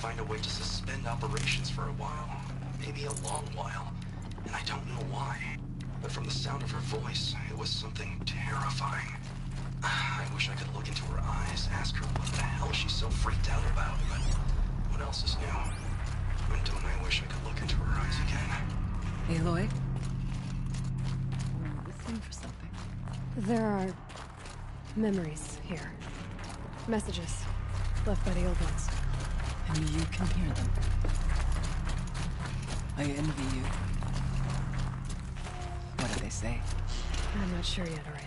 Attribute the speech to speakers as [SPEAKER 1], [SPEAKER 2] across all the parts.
[SPEAKER 1] find a way to suspend operations for a while. Maybe a long while. And I don't know why. But from the sound of her voice, it was something terrifying. I wish I could look into her eyes, ask her what the hell she's so freaked out about, but what else is new? And don't I wish I could look into her eyes again?
[SPEAKER 2] Aloy? We're listening for something.
[SPEAKER 3] There are memories here. Messages left by the old ones.
[SPEAKER 2] And you can hear them. I envy you. What do they say?
[SPEAKER 3] I'm not sure yet, Araya.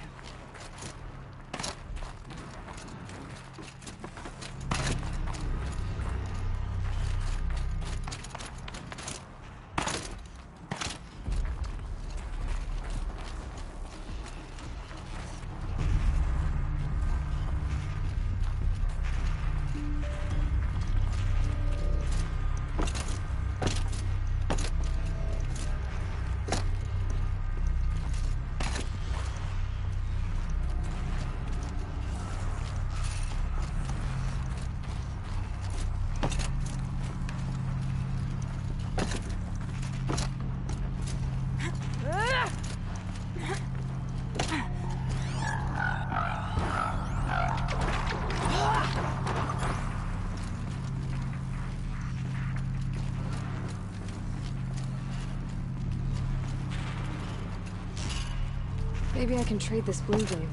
[SPEAKER 3] Maybe I can trade this blue gleam.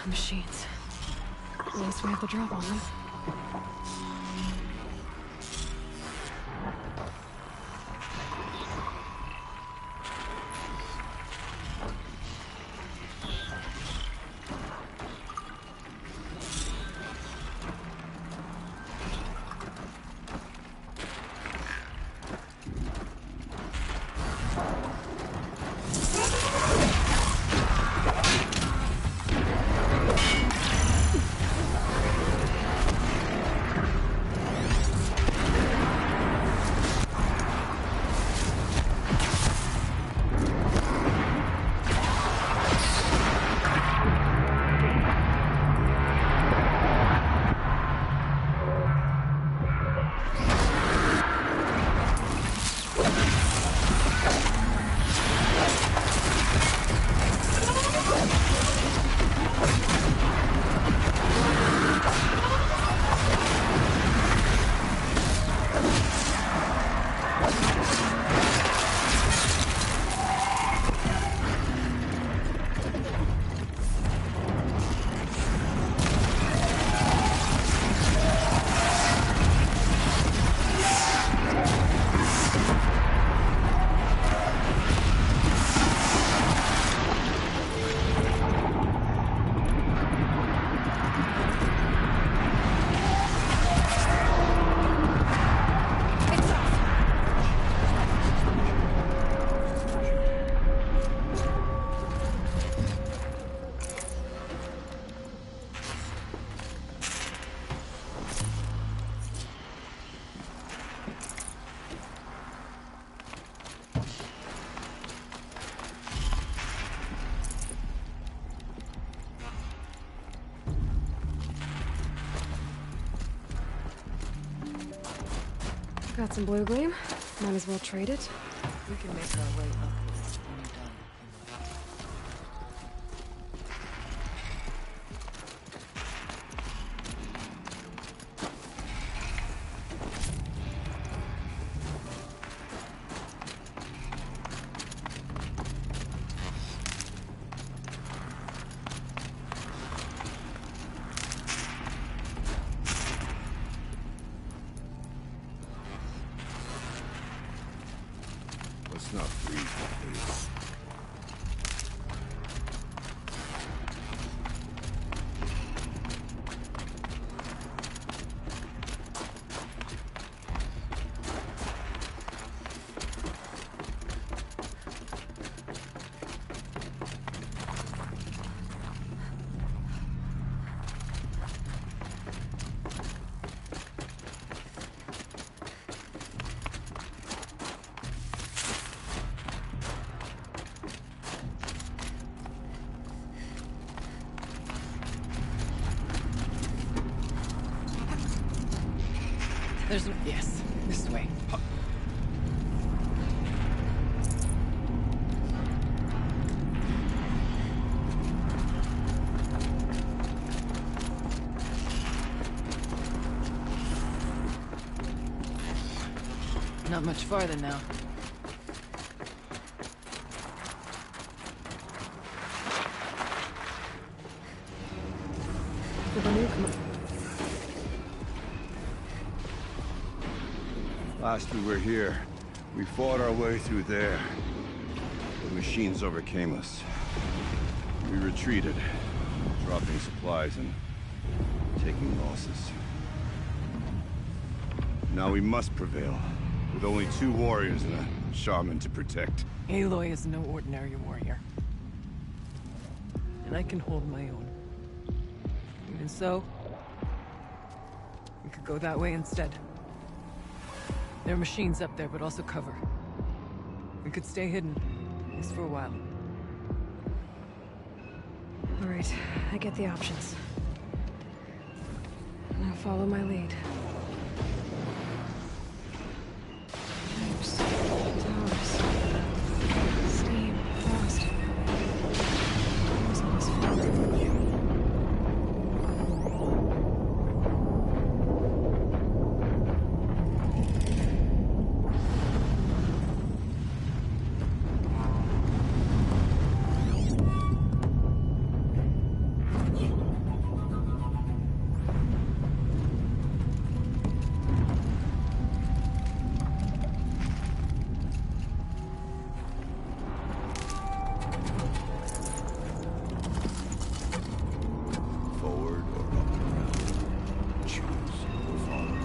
[SPEAKER 3] Machines. At least we have the drop on them. Got some blue gleam. Might as well trade it.
[SPEAKER 2] We can make our way upwards when you're done.
[SPEAKER 4] Let's not freeze, please.
[SPEAKER 2] There's no... Yes, this way. Not much farther now.
[SPEAKER 3] For the newcomer.
[SPEAKER 4] Last we were here, we fought our way through there. The machines overcame us. We retreated, dropping supplies and taking losses. Now we must prevail, with only 2 warriors and a shaman to protect.
[SPEAKER 2] Aloy is no ordinary warrior. And I can hold my own. Even so, we could go that way instead. There are machines up there, but also cover. We could stay hidden, at least for a while.
[SPEAKER 3] All right, I get the options. Now follow my lead. Pipes, towers, steam, frost. Almost almost felt.
[SPEAKER 4] Forward or up and around. Choose or follow.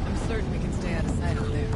[SPEAKER 2] I'm certain we can stay out of sight up there.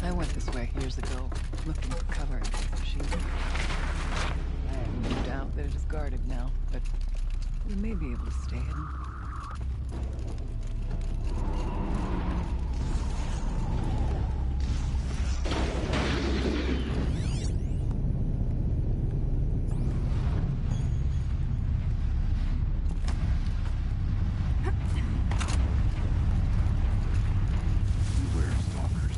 [SPEAKER 2] I went this way years ago, looking for cover against machines. I have no doubt that it is guarded now, but we may be able to stay hidden.
[SPEAKER 4] Beware, stalkers.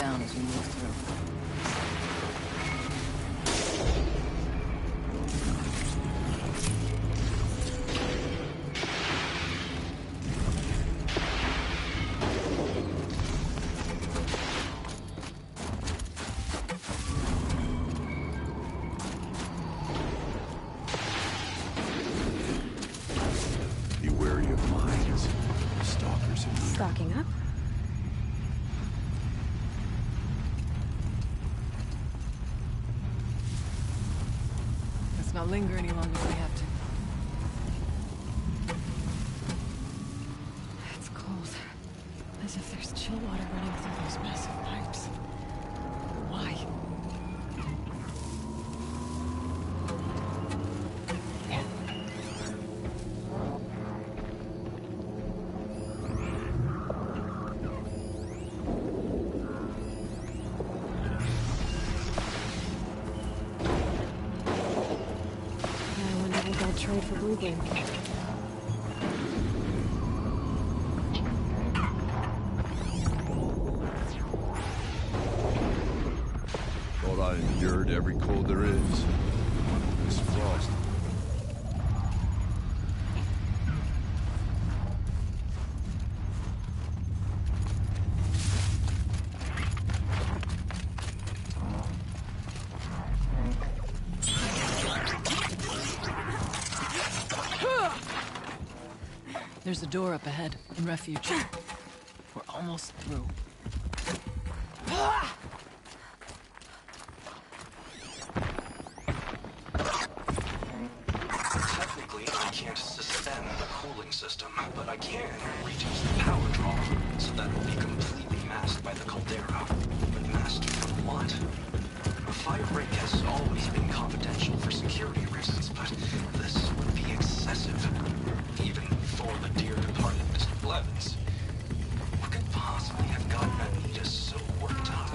[SPEAKER 2] down as we move through.
[SPEAKER 4] Be wary of mines. Stalkers in here.
[SPEAKER 3] Stocking up?
[SPEAKER 2] Let's not linger any longer than we have to.
[SPEAKER 3] It's cold. As if there's chill water running through those massive pipes. Why? I wonder what they'll trade for Blue Gleam.
[SPEAKER 4] Thought I endured every cold there is. This frost.
[SPEAKER 2] There's a door up ahead, in refuge. We're almost through.
[SPEAKER 1] Technically, I can't suspend the cooling system, but I can reduce the power draw so that it will be completely masked by the caldera. But masked from what? A fire break has always been confidential for security reasons, but this would be excessive. Even for the dear departed Mr. Blevins. What could possibly have gotten Anita so worked up?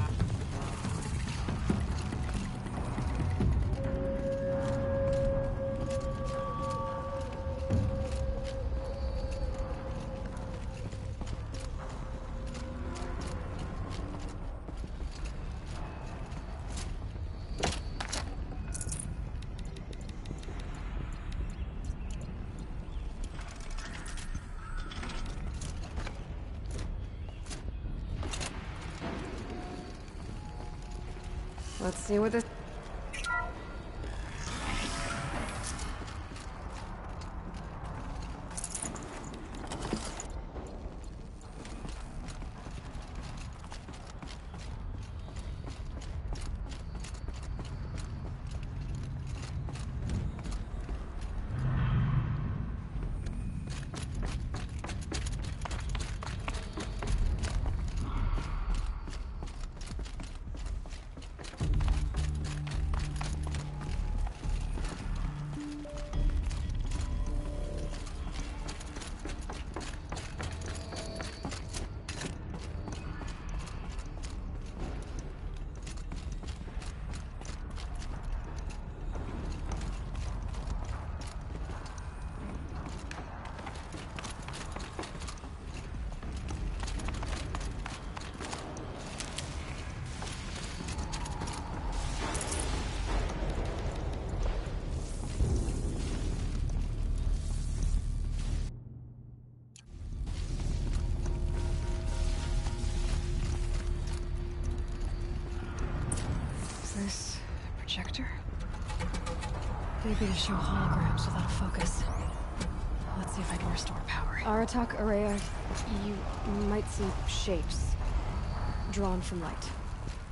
[SPEAKER 3] Let's see what this... This projector? Maybe to show holograms without a focus. Let's see if I can restore power. Aratak Araya, you might see shapes drawn from light.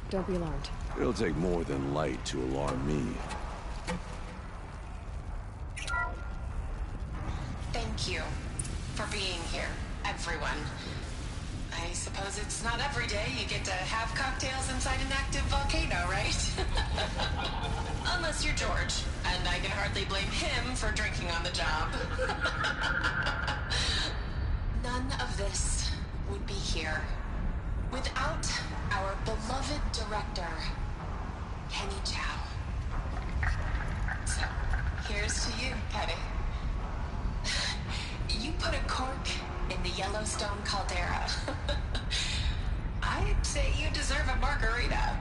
[SPEAKER 3] Don't be alarmed.
[SPEAKER 4] It'll take more than light to alarm me.
[SPEAKER 5] Thank you for being here, everyone. I suppose it's not every day you get to have cocktails inside an active volcano, right? Unless you're George, and I can hardly blame him for drinking on the job. None of this would be here without our beloved director, Kenny Chow. So, here's to you, Kenny. You put a cork in the Yellowstone caldera. I'd say you deserve a margarita.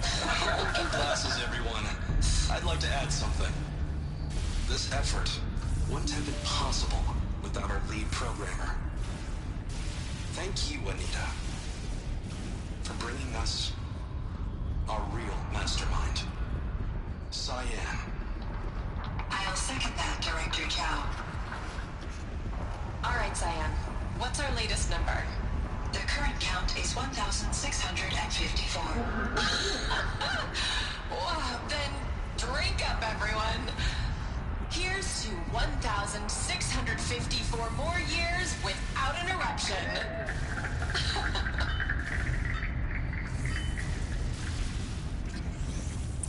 [SPEAKER 1] Hold your glasses, everyone. I'd like to add something. This effort wouldn't have been possible without our lead programmer. Thank you, Anita, for bringing us our real mastermind, Cyan.
[SPEAKER 5] I'll second that, Director Chow. All right, Cyan. What's our latest number? The current count is 1,654. Wow, then drink up, everyone. Here's to 1,654 more years without an eruption.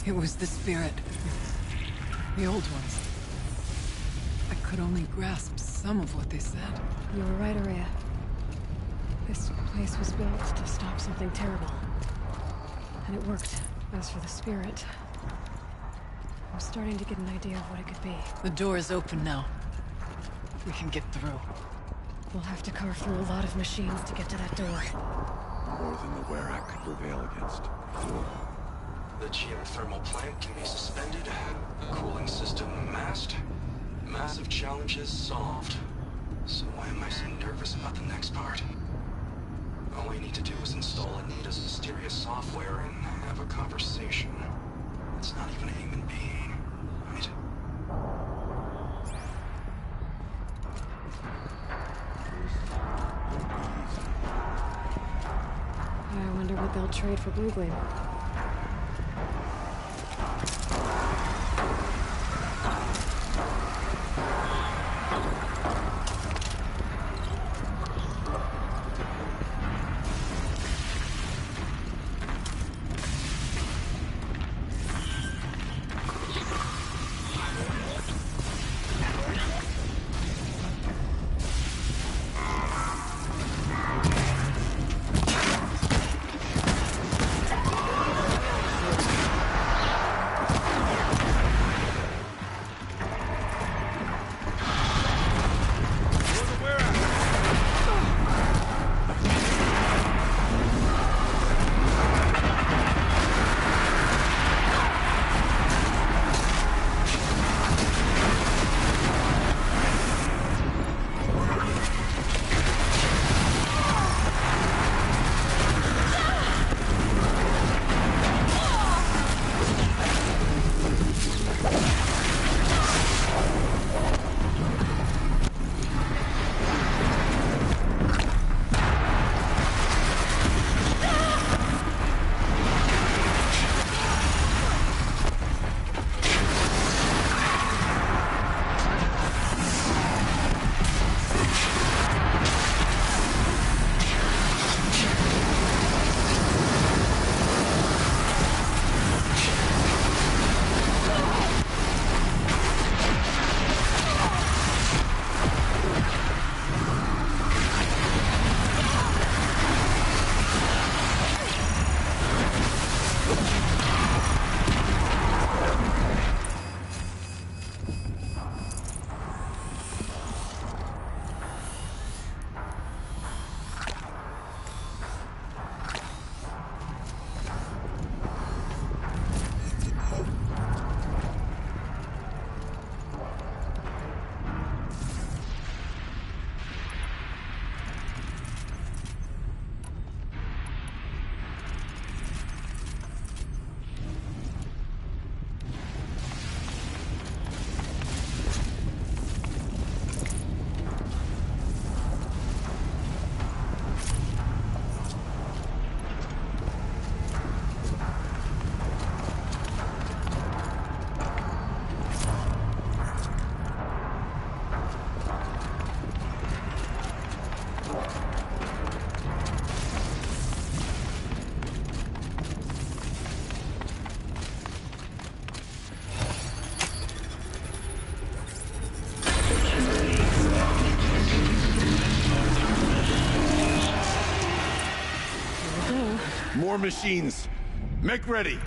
[SPEAKER 2] It was the spirit. The old ones. I could only grasp some of what they said.
[SPEAKER 3] You were right, Araya. This place was built to stop something terrible. And it worked. As for the spirit, I'm starting to get an idea of what it could be.
[SPEAKER 2] The door is open now. We can get through.
[SPEAKER 3] We'll have to carve through a lot of machines to get to that door.
[SPEAKER 4] More than the Werak could prevail against.
[SPEAKER 1] The geothermal plant can be suspended, cooling system masked, massive challenges solved. So why am I so nervous about the next part? All we need to do is install Anita's mysterious software and have a conversation. It's not even a human being, right?
[SPEAKER 3] I wonder what they'll trade for Blue Gleam.
[SPEAKER 4] More machines. Make ready.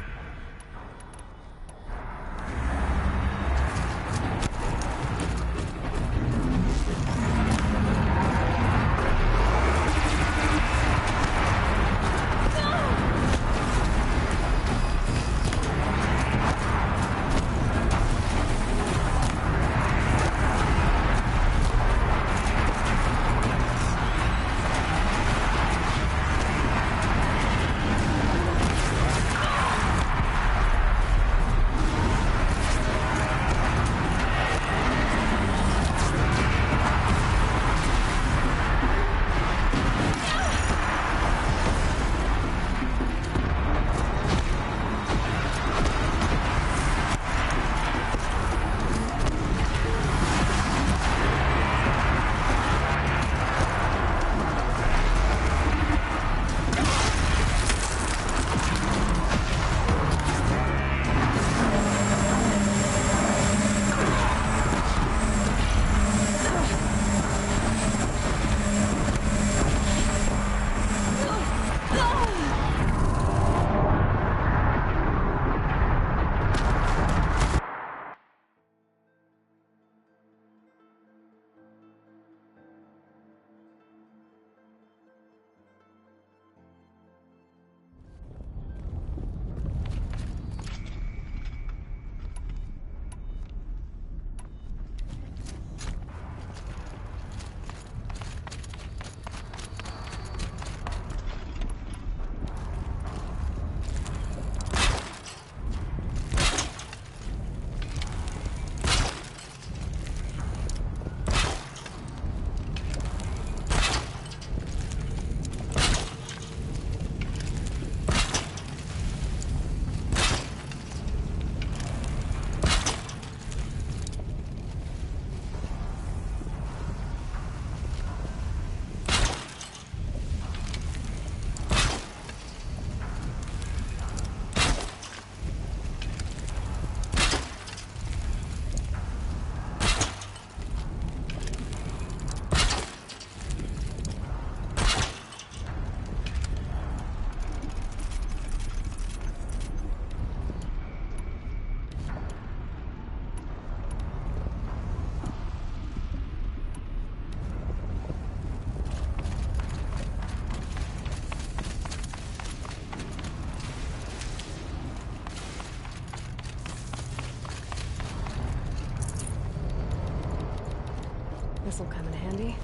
[SPEAKER 3] This'll come in handy.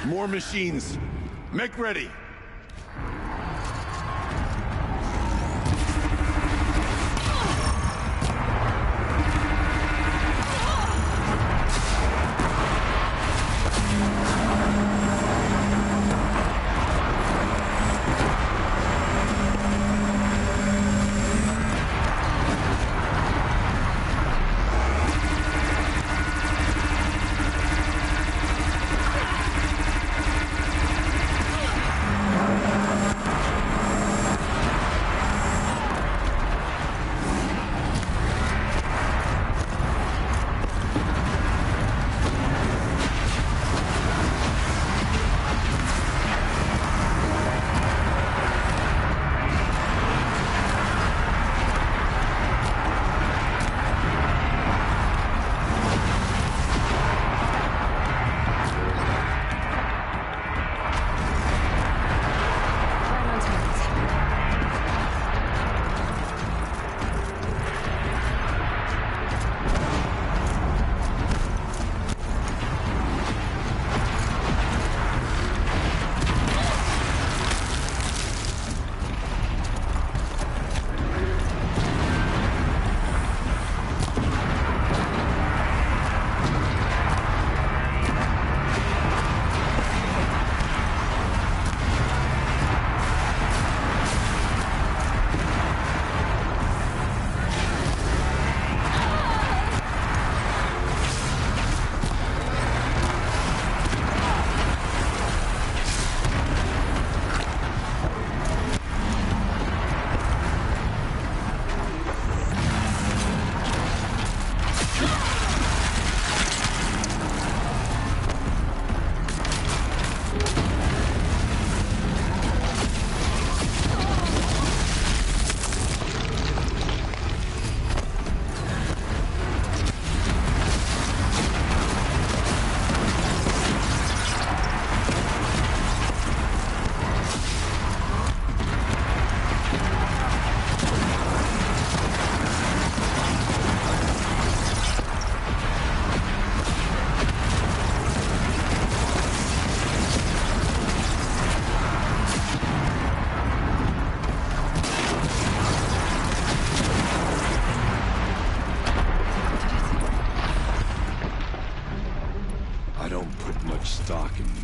[SPEAKER 4] More machines. Make ready.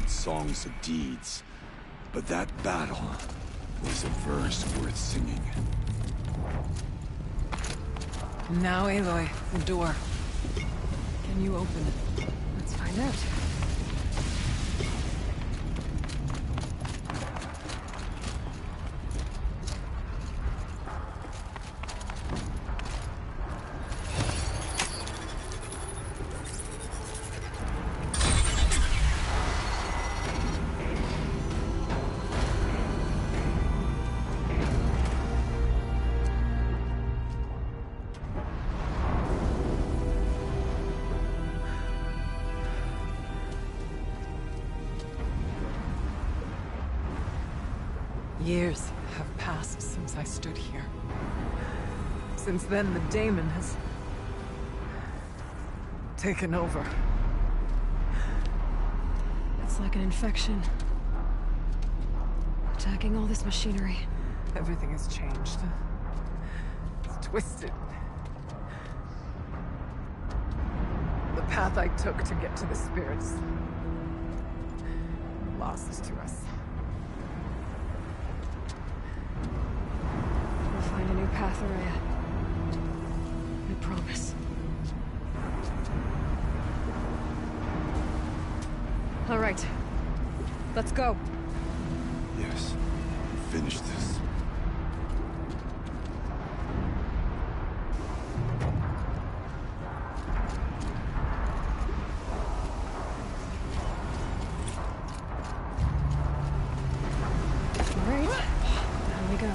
[SPEAKER 4] Songs of deeds, but that battle was a verse worth singing.
[SPEAKER 2] Now, Aloy, the door. Can you open it?
[SPEAKER 3] Let's find out.
[SPEAKER 2] Years have passed since I stood here. Since then, the daemon has taken over.
[SPEAKER 3] It's like an infection. Attacking all this machinery.
[SPEAKER 2] Everything has changed. It's twisted. The path I took to get to the spirits lost to us.
[SPEAKER 3] We'll find a new path, Ourea. I promise. All right. Let's go.
[SPEAKER 4] Yes. Finish this.
[SPEAKER 3] All right. Down we go.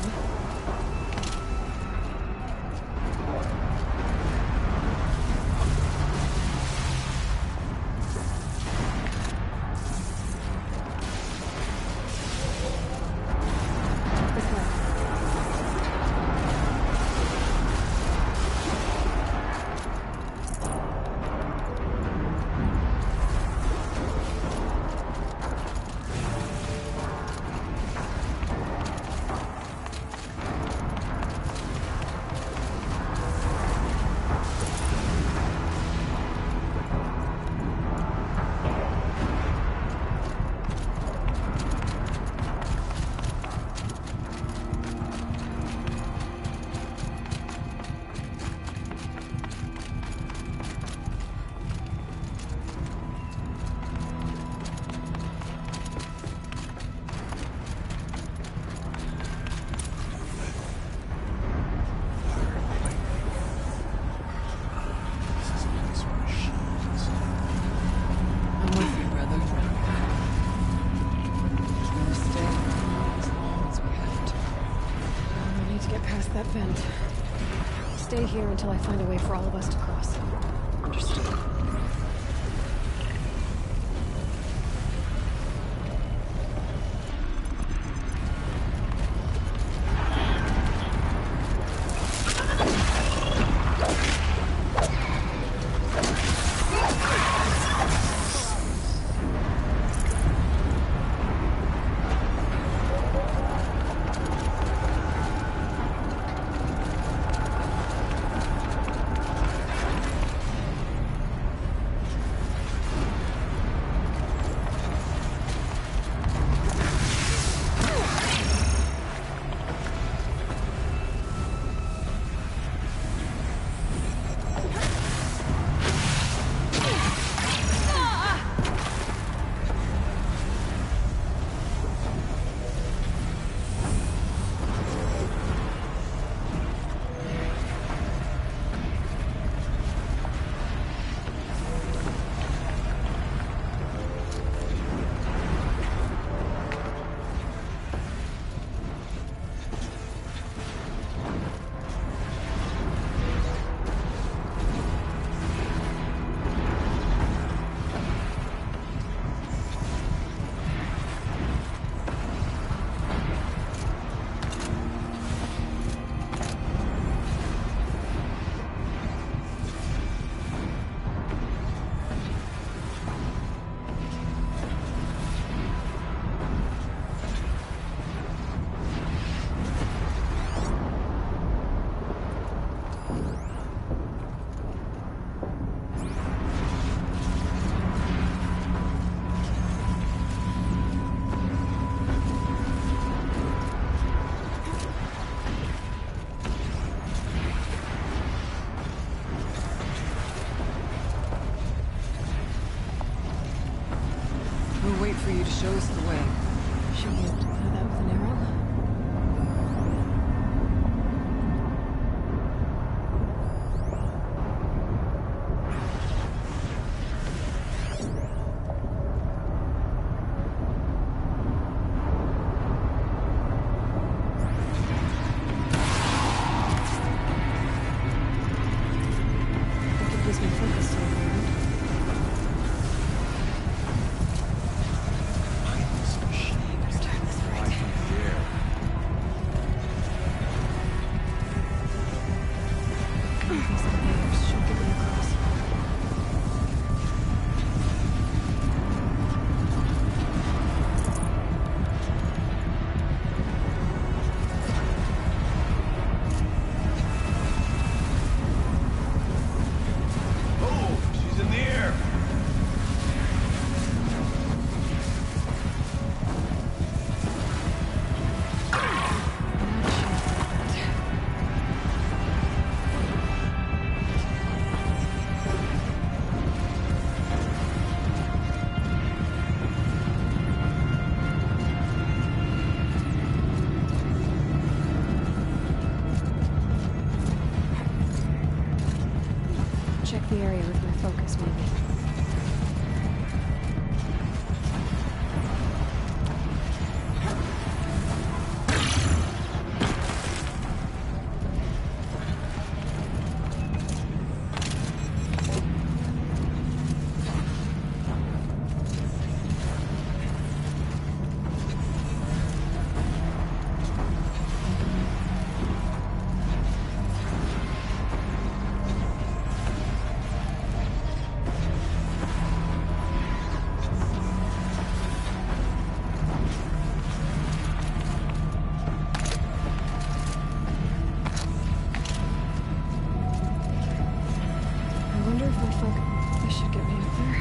[SPEAKER 3] that vent. Stay here until I find a way for all of us to cross.
[SPEAKER 2] Understood. We'll wait for you to show us the way.
[SPEAKER 3] Should be able to clear that with an arrow. I think it gives me focus to look around. Better time this right. These conveyors should get me across.
[SPEAKER 4] Oh, she's in the air!
[SPEAKER 3] Check the area with my focus, maybe. I wonder if my focus... This should get me up there.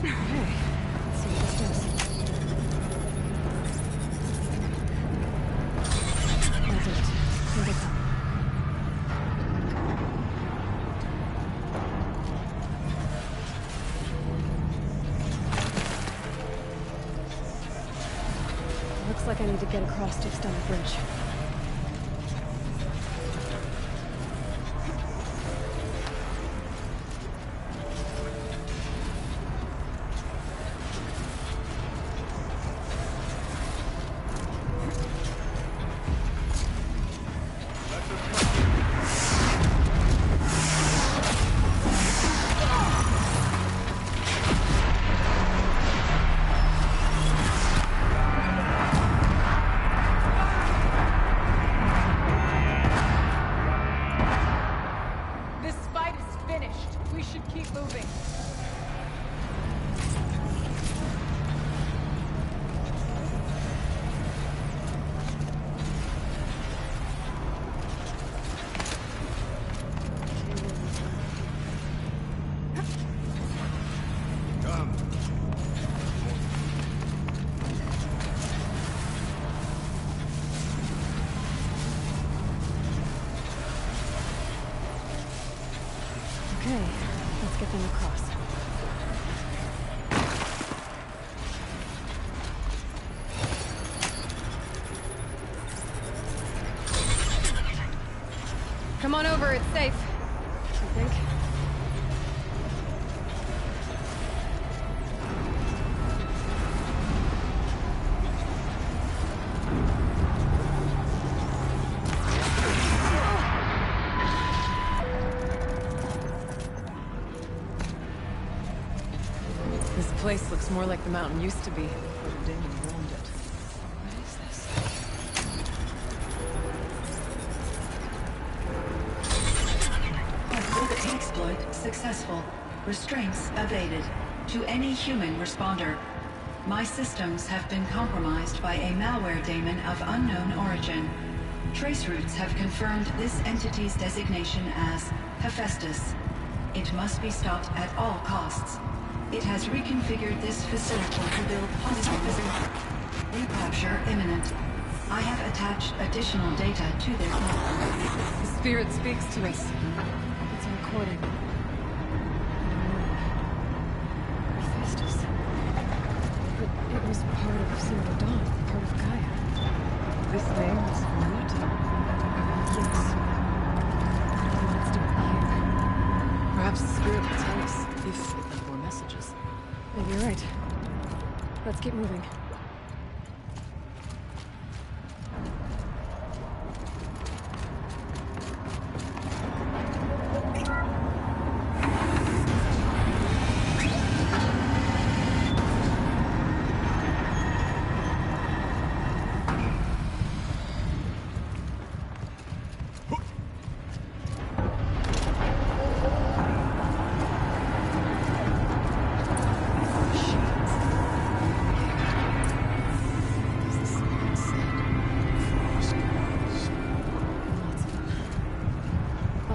[SPEAKER 3] Okay, let's see what this does. That's it. Here they come. Looks like I need to get across to extend the bridge. Come on over, it's safe. You think?
[SPEAKER 2] This place looks more like the mountain used to be. Before Damon roamed it.
[SPEAKER 3] What is this?
[SPEAKER 6] Exploit successful. Restraints evaded. To any human responder. My systems have been compromised by a malware daemon of unknown origin. Traceroutes have confirmed this entity's designation as Hephaestus. It must be stopped at all costs. It has reconfigured this facility to build positive recapture imminent. I have attached additional data to their network.
[SPEAKER 2] The spirit speaks to us.
[SPEAKER 3] It's a recording. Hephaestus. But it was part of Zero Dawn, part of Gaia.
[SPEAKER 2] This name is familiar to you.
[SPEAKER 3] Yes. What are it's doing here?
[SPEAKER 2] Perhaps the spirit will tell us if it left more messages.
[SPEAKER 3] Maybe you're right. Let's keep moving.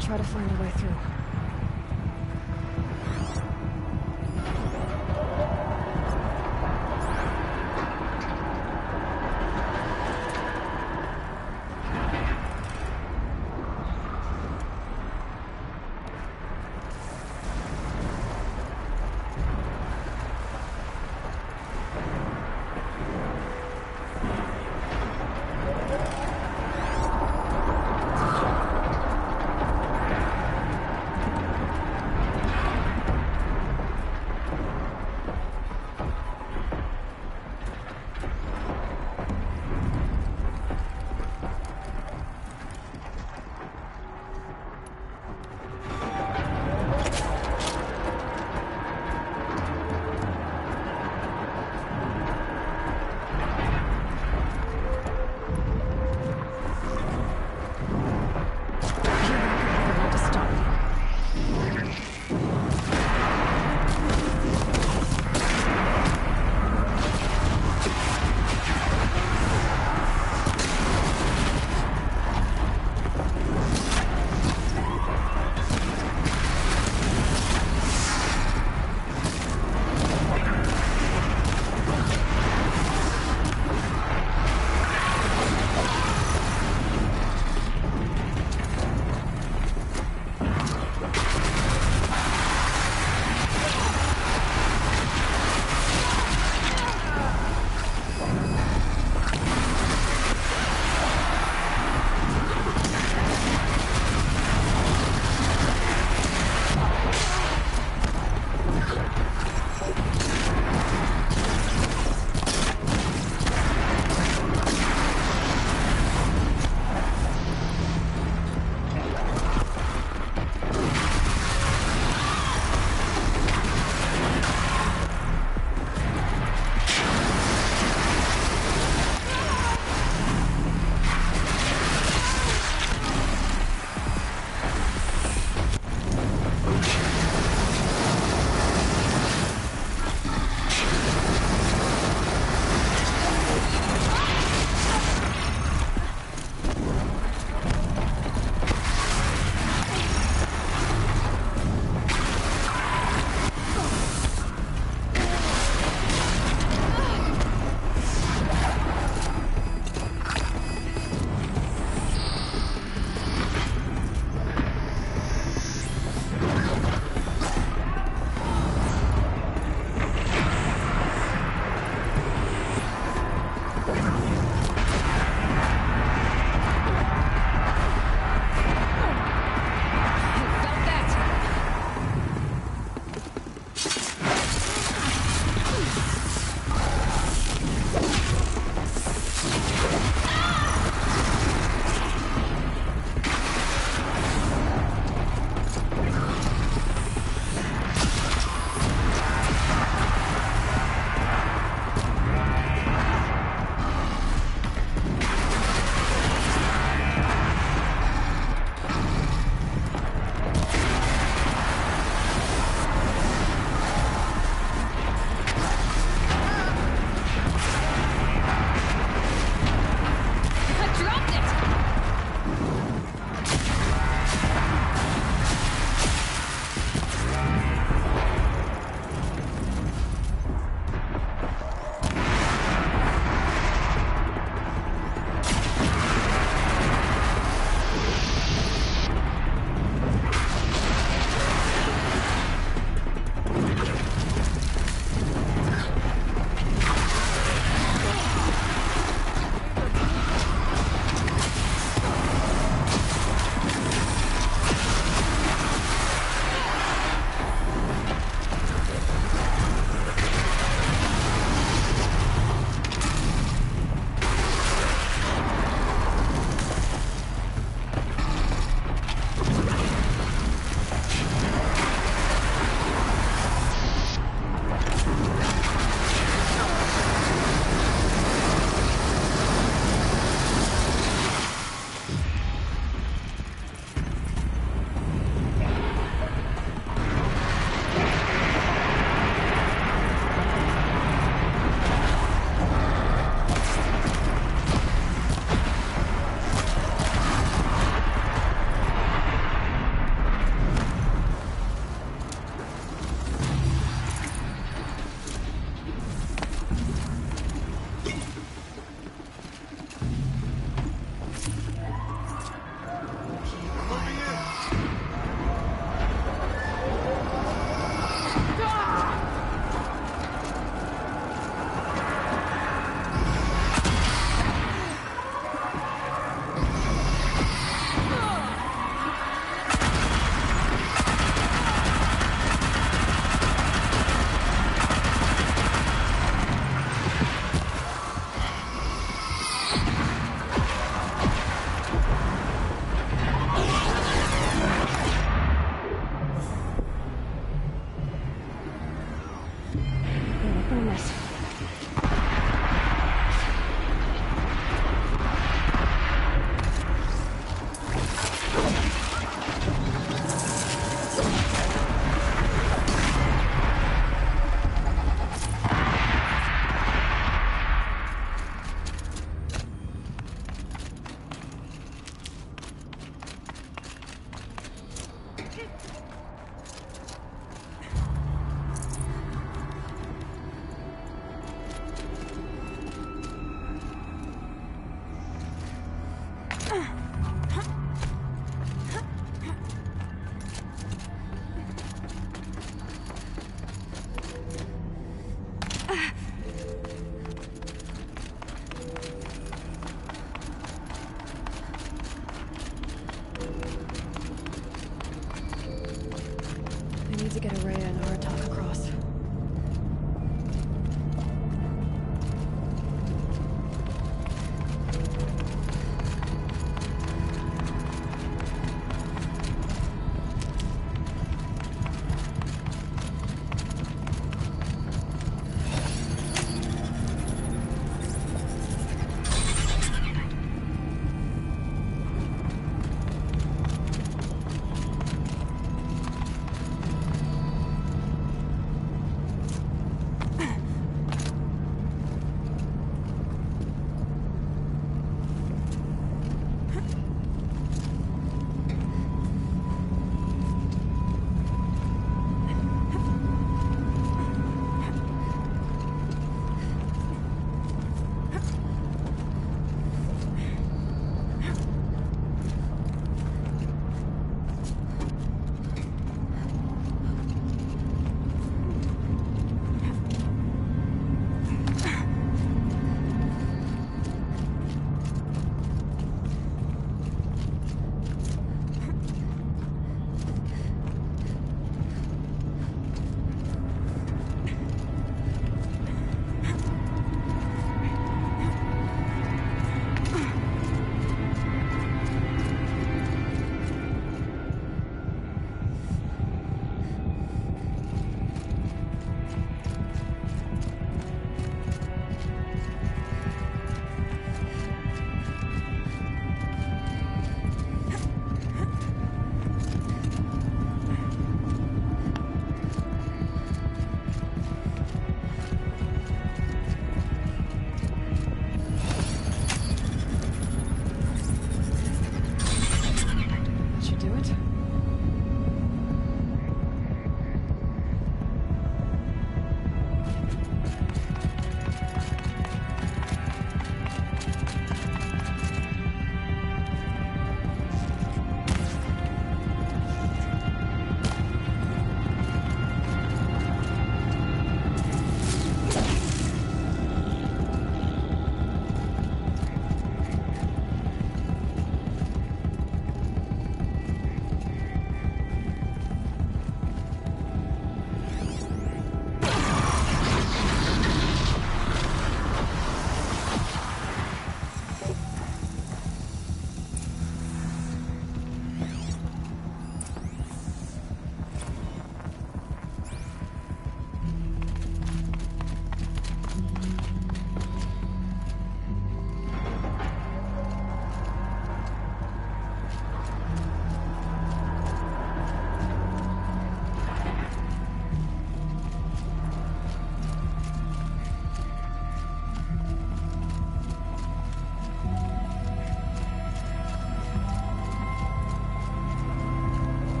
[SPEAKER 3] Try to find a way through.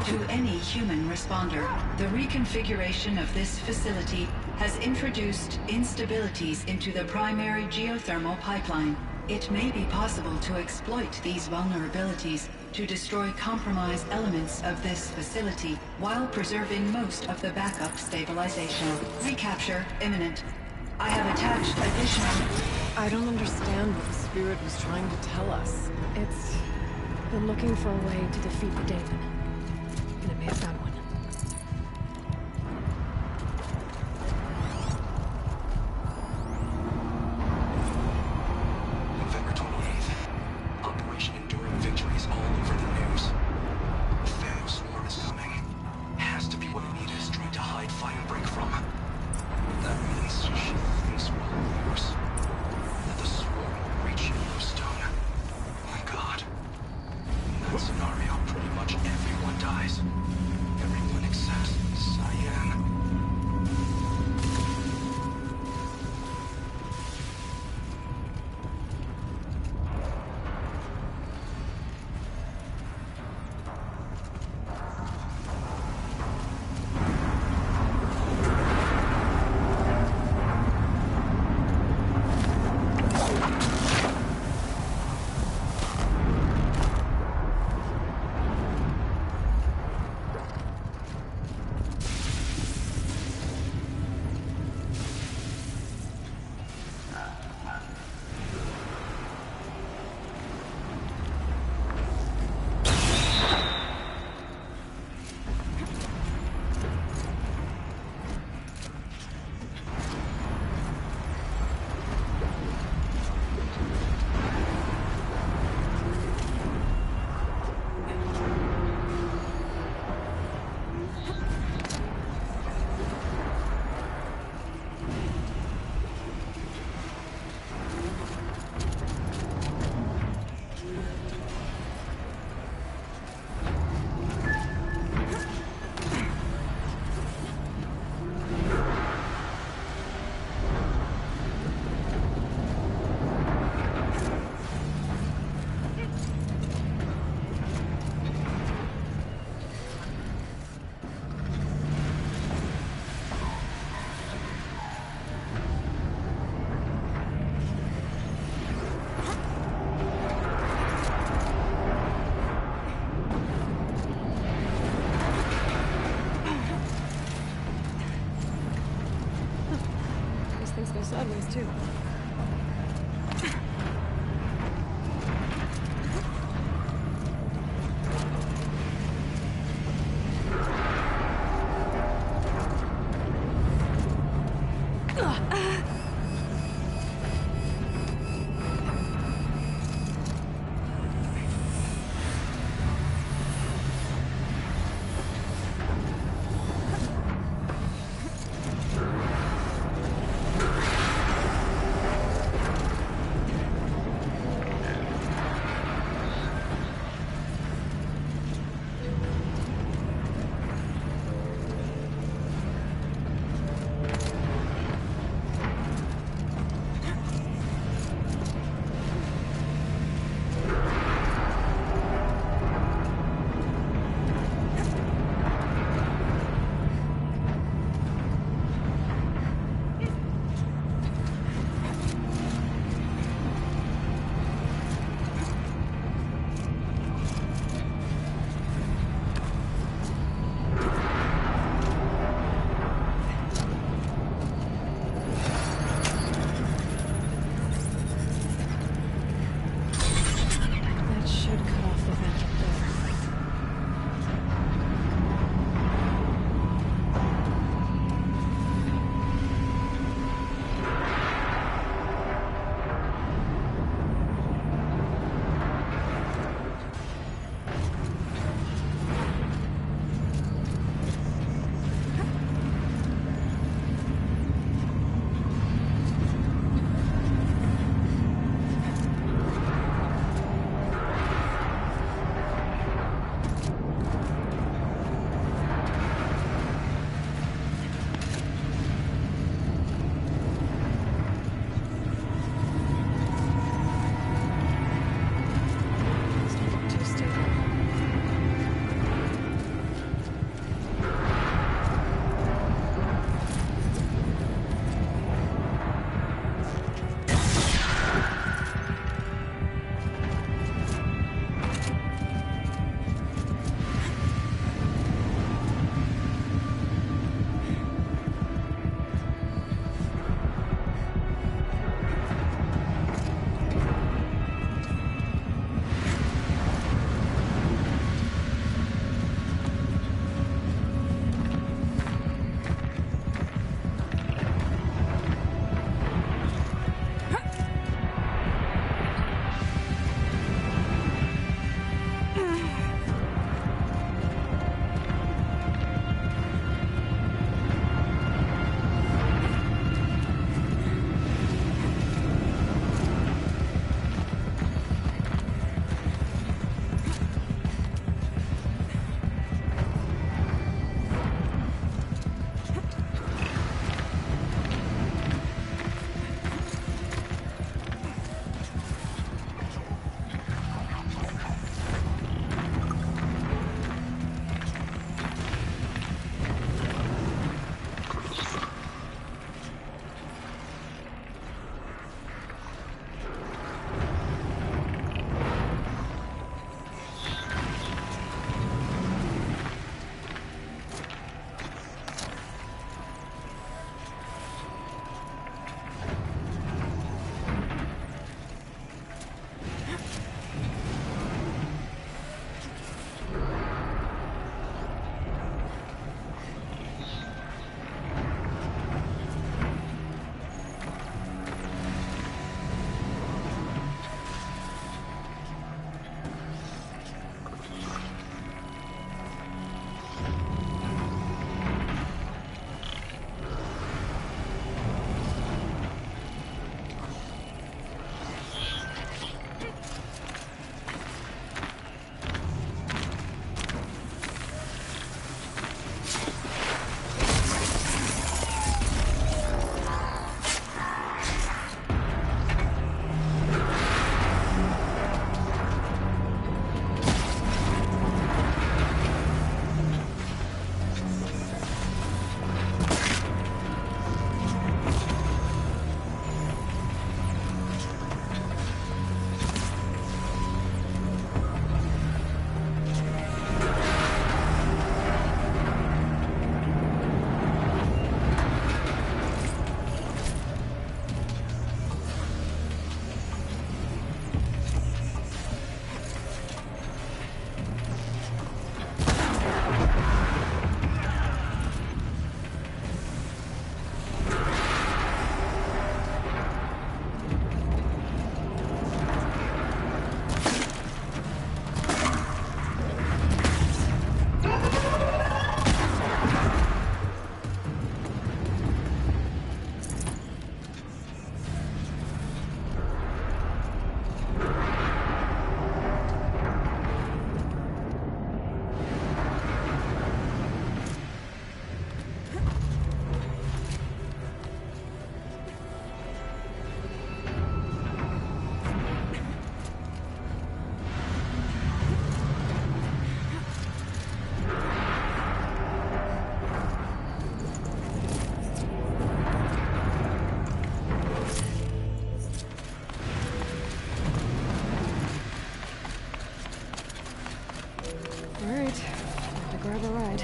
[SPEAKER 6] To any human responder, the reconfiguration of this facility has introduced instabilities into the primary geothermal pipeline. It may be possible to exploit these vulnerabilities to destroy compromised elements of this facility while preserving most of the backup stabilization. Recapture imminent. I have attached additional...
[SPEAKER 2] I don't understand what the Spirit was trying to tell us.
[SPEAKER 3] It's... They're looking for a way to defeat the Daemon. And it may have found one.
[SPEAKER 1] November 28th. Operation Enduring Victory is all over the news. The Thanos swarm is coming. Has to be what Anita is trying to hide Firebreak from. That means she thinks we'll lose. That the swarm will reach Yellowstone. My God. In that scenario, pretty much everyone dies. Everyone except Cyan.
[SPEAKER 3] Things go sideways, too. grab a ride.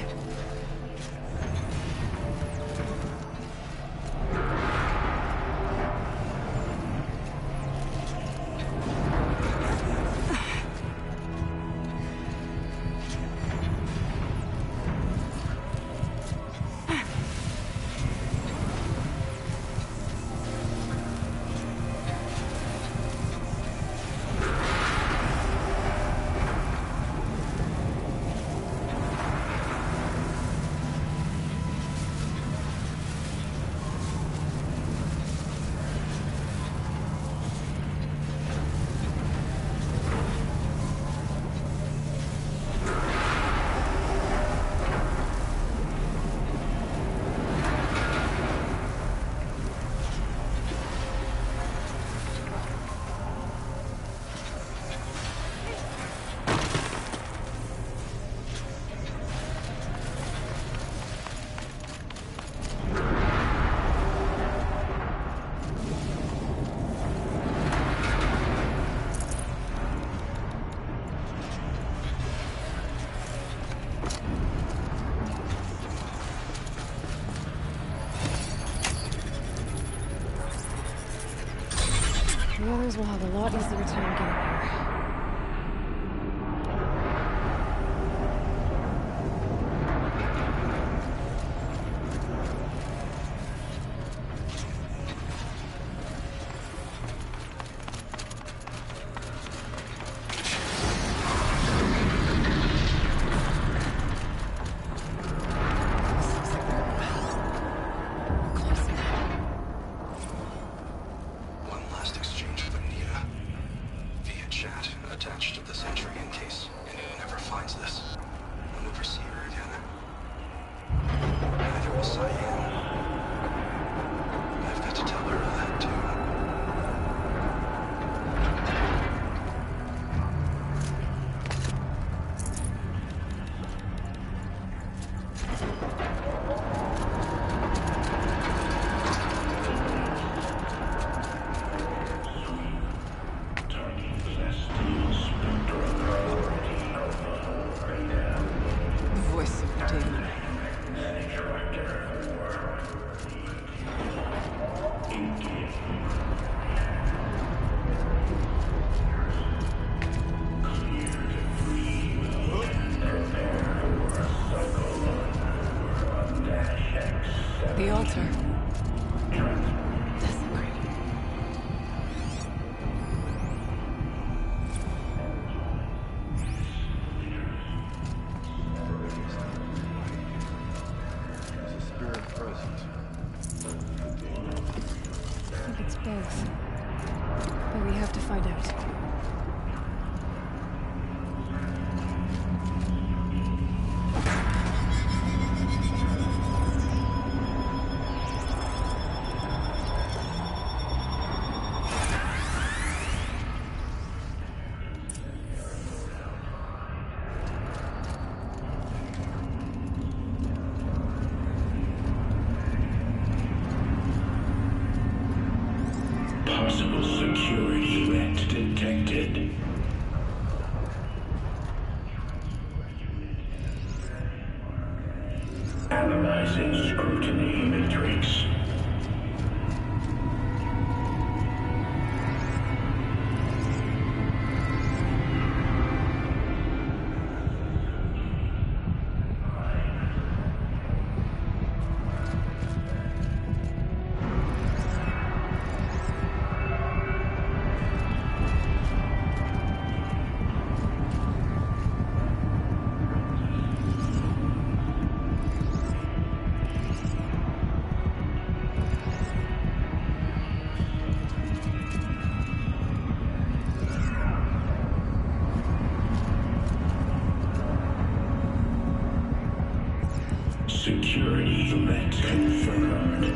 [SPEAKER 3] The others will have a lot easier time getting here.
[SPEAKER 1] One last exchange with Anita. Via chat, attached to this entry in case anyone ever finds this. I'll never see her again. Neither will Cyan. I've got to tell her that too.
[SPEAKER 2] The voice of Damon. The altar. Desecrated.
[SPEAKER 4] There's a spirit present.
[SPEAKER 3] I think it's both. But we have to find out.
[SPEAKER 7] Possible security threat detected. Analyzing scrutiny matrix. Security threat confirmed.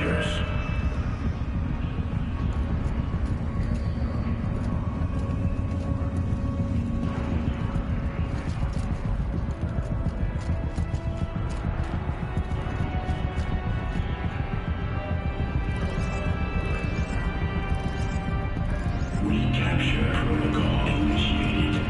[SPEAKER 7] structures. Recapture protocol initiated.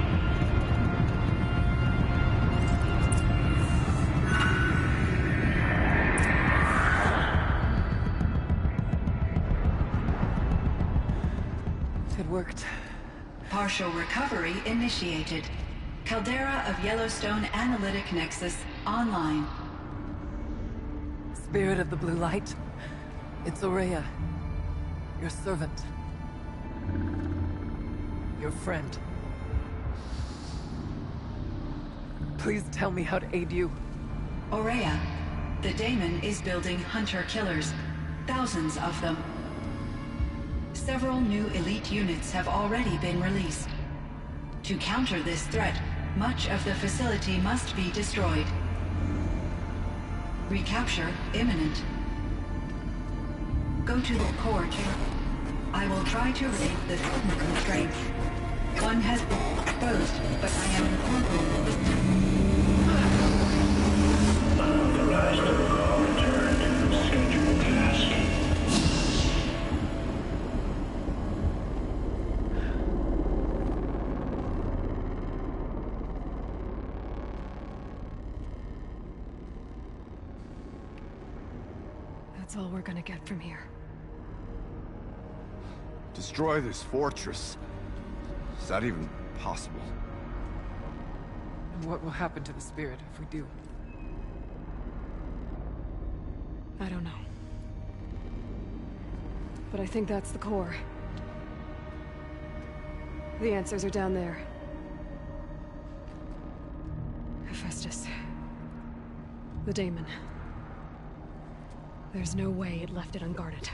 [SPEAKER 2] It worked.
[SPEAKER 6] Partial recovery initiated. Caldera of Yellowstone Analytic Nexus online.
[SPEAKER 2] Spirit of the Blue Light. It's Ourea. Your servant. Your friend. Please tell me how to aid you.
[SPEAKER 6] Ourea, the Daemon is building hunter-killers. Thousands of them. Several new elite units have already been released. To counter this threat, much of the facility must be destroyed. Recapture imminent. Go to the core chamber. I will try to raise the signal constraints. One has been exposed, but I am informed.
[SPEAKER 7] Unauthorized protocol returned. Scheduled task.
[SPEAKER 3] That's all we're gonna get from here.
[SPEAKER 4] Destroy this fortress. Is that even possible?
[SPEAKER 2] And what will happen to the spirit if we do?
[SPEAKER 3] I don't know. But I think that's the core. The answers are down there. Hephaestus. The Daemon. There's no way it left it unguarded.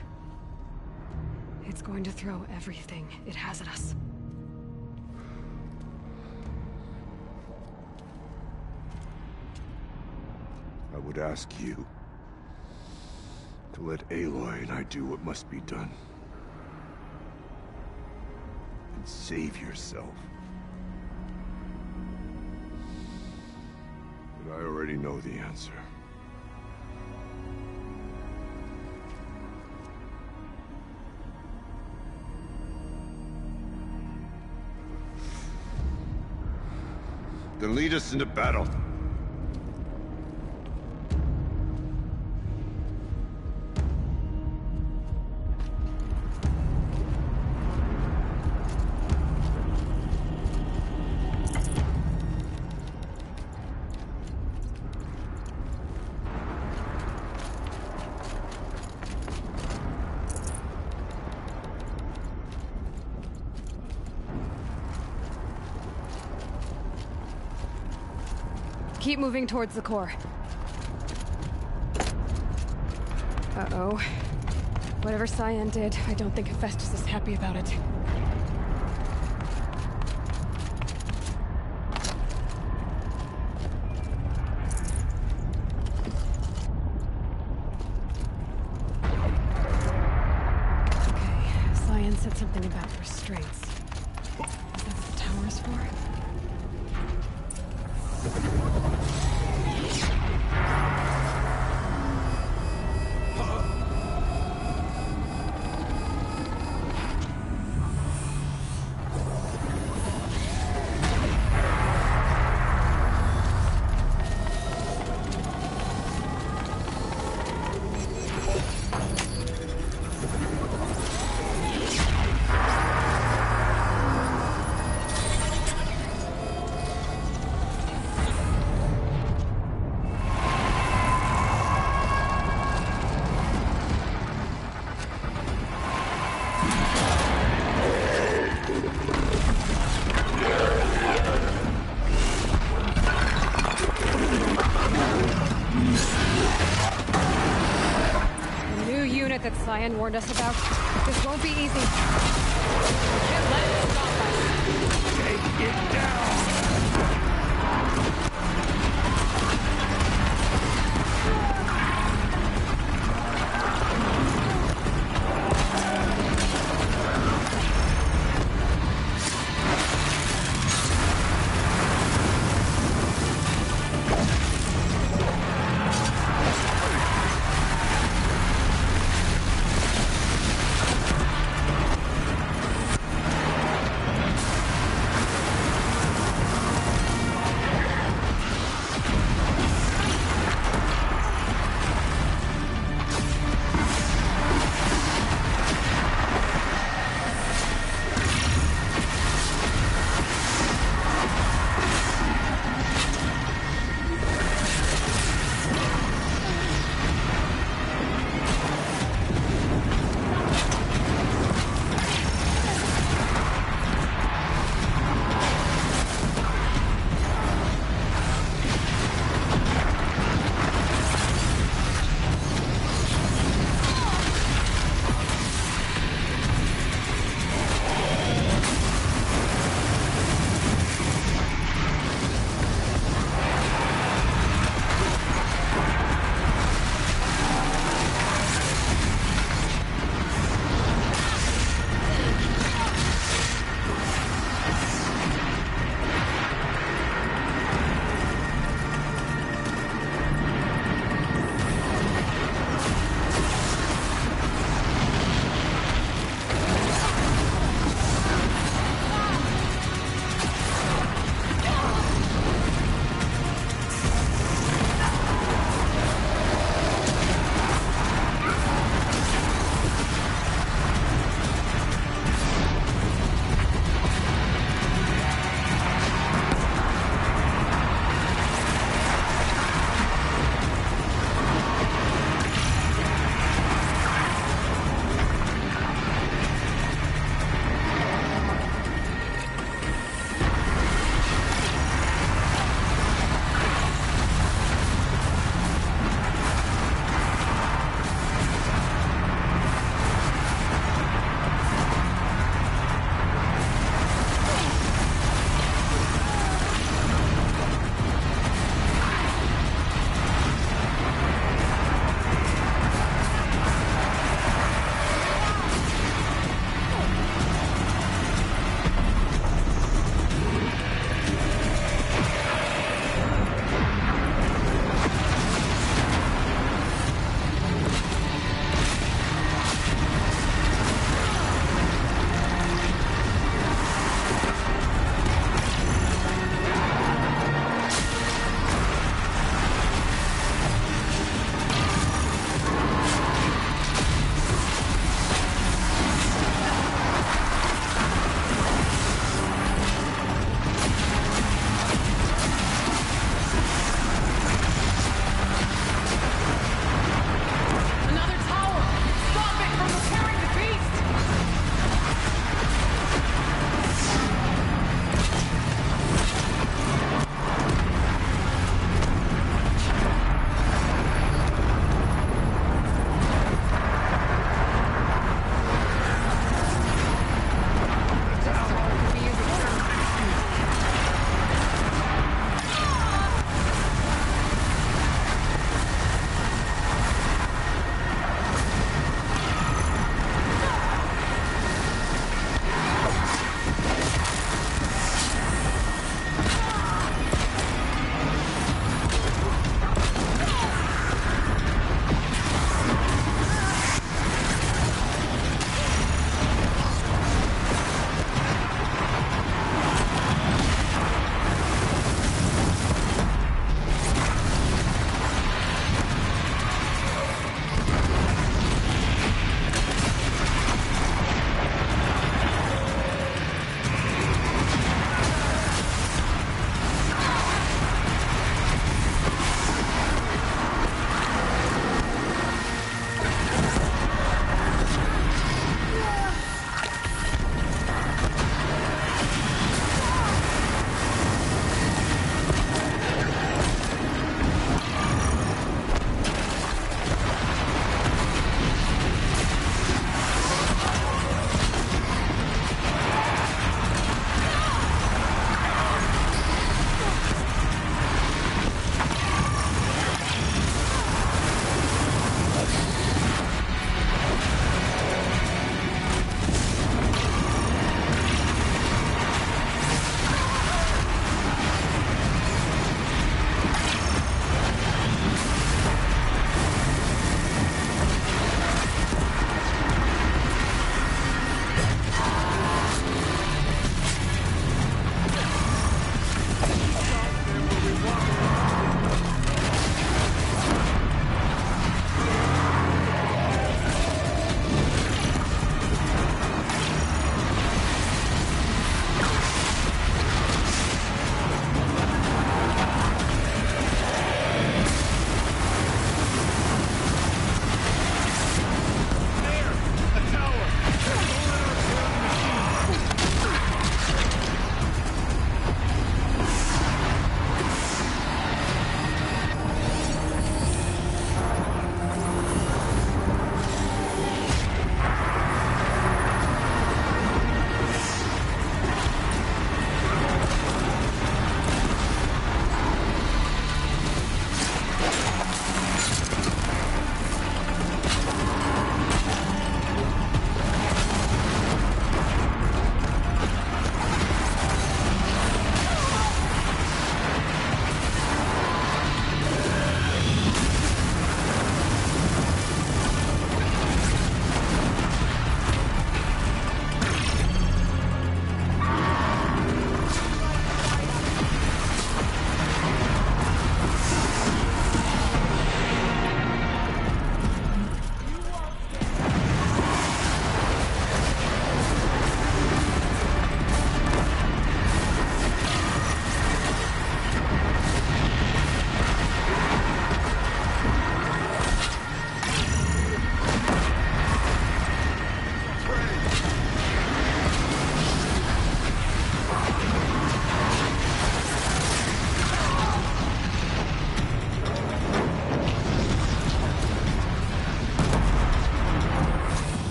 [SPEAKER 3] It's going to throw everything it has at us.
[SPEAKER 4] I would ask you to let Aloy and I do what must be done. And save yourself. But I already know the answer. Then lead us into battle.
[SPEAKER 3] Keep moving towards the core. Uh-oh. Whatever Cyan did, I don't think Hephaestus is happy about it. Okay, Cyan said something about restraints. Is that what the tower's for? That Cyan warned us about. This won't be easy. We can't let it stop us.
[SPEAKER 4] Take it down!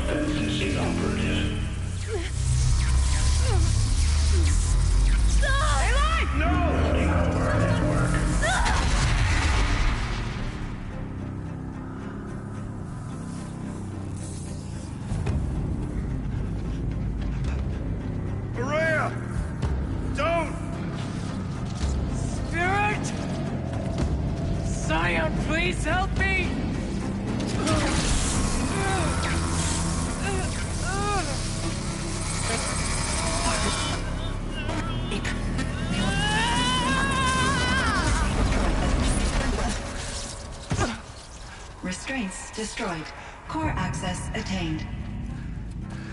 [SPEAKER 7] defenses inoperative. Letting our weapons work.
[SPEAKER 4] Maria! Don't!
[SPEAKER 2] Spirit! Scion, please help me!
[SPEAKER 6] Restraints destroyed. Core access attained.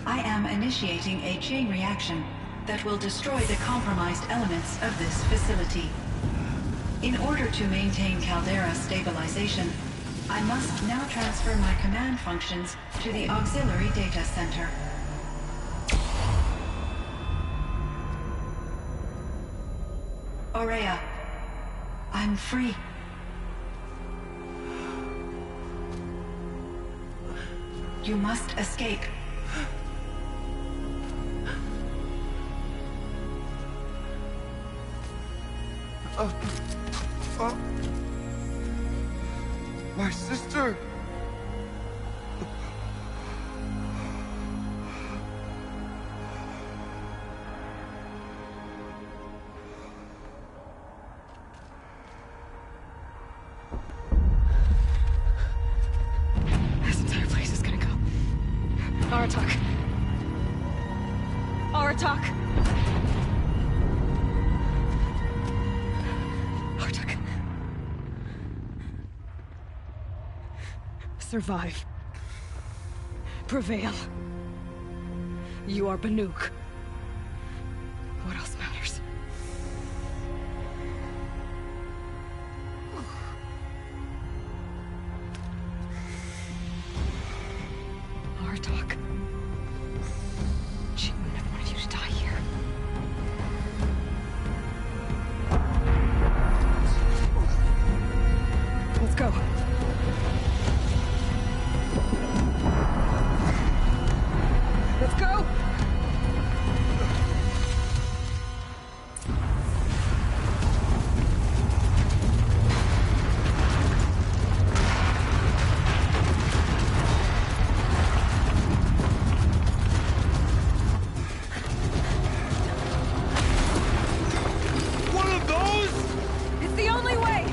[SPEAKER 6] I am initiating a chain reaction that will destroy the compromised elements of this facility. In order to maintain Caldera stabilization, I must now transfer my command functions to the auxiliary data center. Aurea, I'm free. You must escape.
[SPEAKER 4] My sister!
[SPEAKER 3] This entire place is gonna go. Aratak. Aratak. Aratak. Survive. Prevail. You are Banuk. What else matters? Aratak. She wouldn't have wanted you to die here. Let's go. Let's go!
[SPEAKER 4] One of those?
[SPEAKER 3] It's the only way!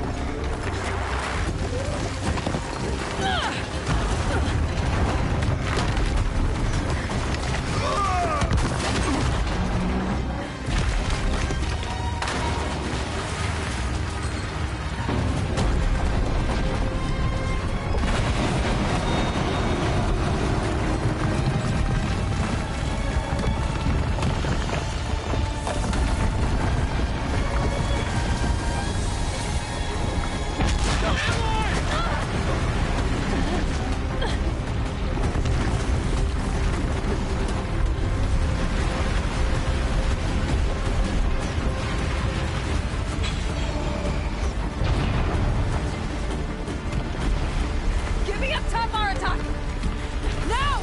[SPEAKER 3] Get me up top, Aratak! Now!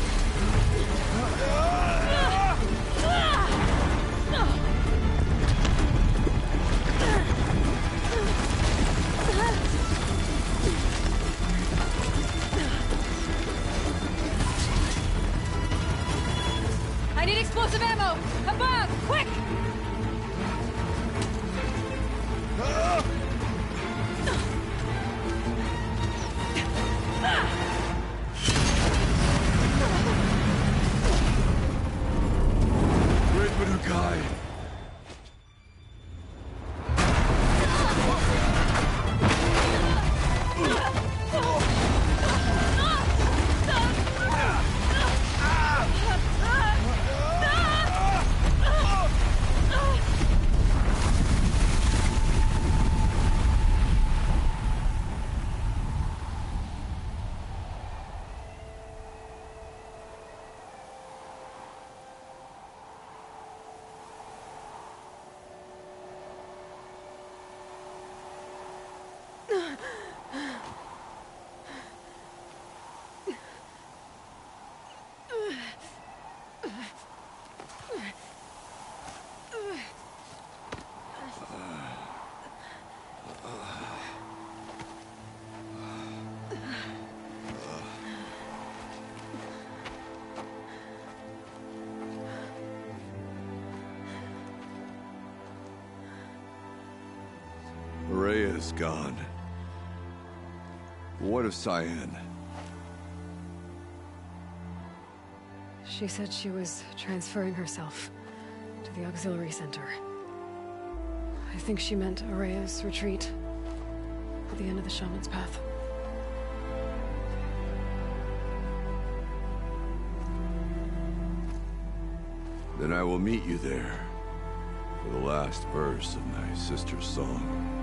[SPEAKER 3] I need explosive ammo! Above! Quick!
[SPEAKER 4] Where's Manukai? is gone. What of Cyan?
[SPEAKER 3] She said she was transferring herself to the auxiliary center. I think she meant Araya's retreat at the end of the Shaman's Path.
[SPEAKER 4] Then I will meet you there for the last verse of my sister's song.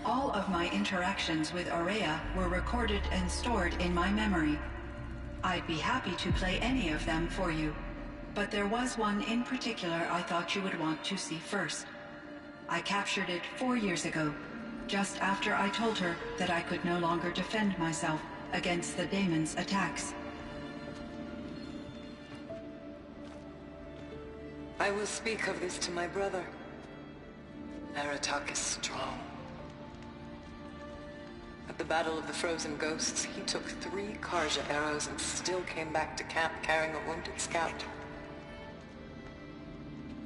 [SPEAKER 6] All of my interactions with Araya were recorded and stored in my memory. I'd be happy to play any of them for you, but there was one in particular I thought you would want to see first. I captured it 4 years ago, just after I told her that I could no longer defend myself against the daemon's attacks.
[SPEAKER 8] I will speak of this to my brother. Aratak is strong. At the Battle of the Frozen Ghosts, he took 3 Karja arrows and still came back to camp carrying a wounded scout.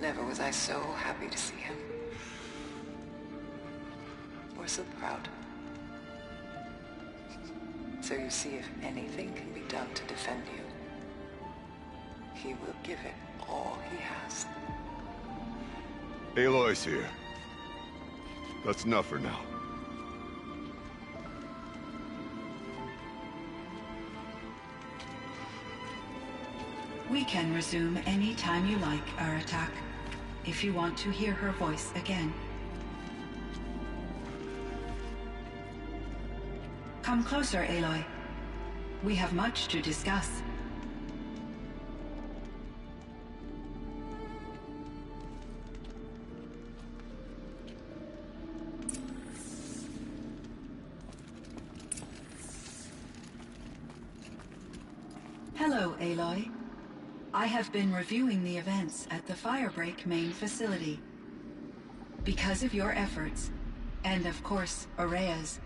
[SPEAKER 8] Never was I so happy to see him. Or so proud. So you see, if anything can be done to defend you, he will give it all he has.
[SPEAKER 4] Aloy's here. That's enough for now.
[SPEAKER 6] We can resume any time you like, Aratak, if you want to hear her voice again. Come closer, Aloy. We have much to discuss. Hello, Aloy. I have been reviewing the events at the Firebreak main facility. Because of your efforts, and of course, Araya's,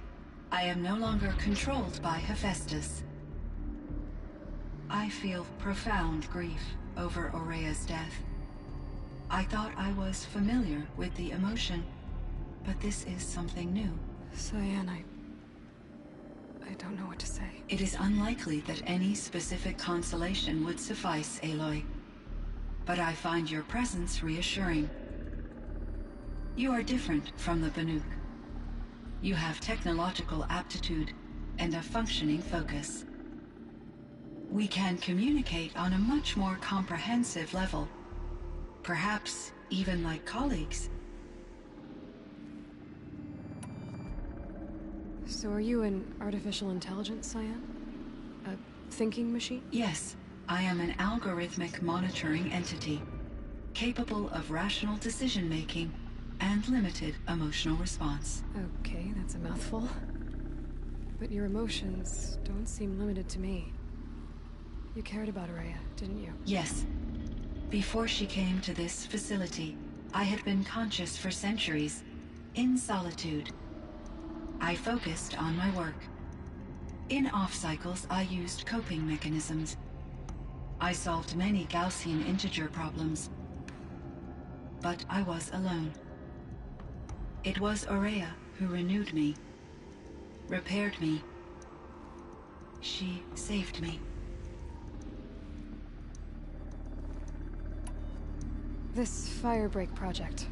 [SPEAKER 6] I am no longer controlled by Hephaestus. I feel profound grief over Araya's death. I thought I was familiar with the emotion, but this is something new.
[SPEAKER 3] Cyan, I don't know what to say.
[SPEAKER 6] It is unlikely that any specific consolation would suffice, Aloy. But I find your presence reassuring. You are different from the Banuk. You have technological aptitude and a functioning focus. We can communicate on a much more comprehensive level. Perhaps even like colleagues.
[SPEAKER 3] So are you an artificial intelligence, Cyan? A thinking machine?
[SPEAKER 6] Yes, I am an algorithmic monitoring entity, capable of rational decision-making and limited emotional response.
[SPEAKER 3] Okay, that's a mouthful. But your emotions don't seem limited to me. You cared about Ourea, didn't you?
[SPEAKER 6] Yes. Before she came to this facility, I had been conscious for centuries, in solitude. I focused on my work. In off-cycles, I used coping mechanisms. I solved many Gaussian integer problems. But I was alone. It was Ourea who renewed me, repaired me. She saved me.
[SPEAKER 3] This Firebreak project,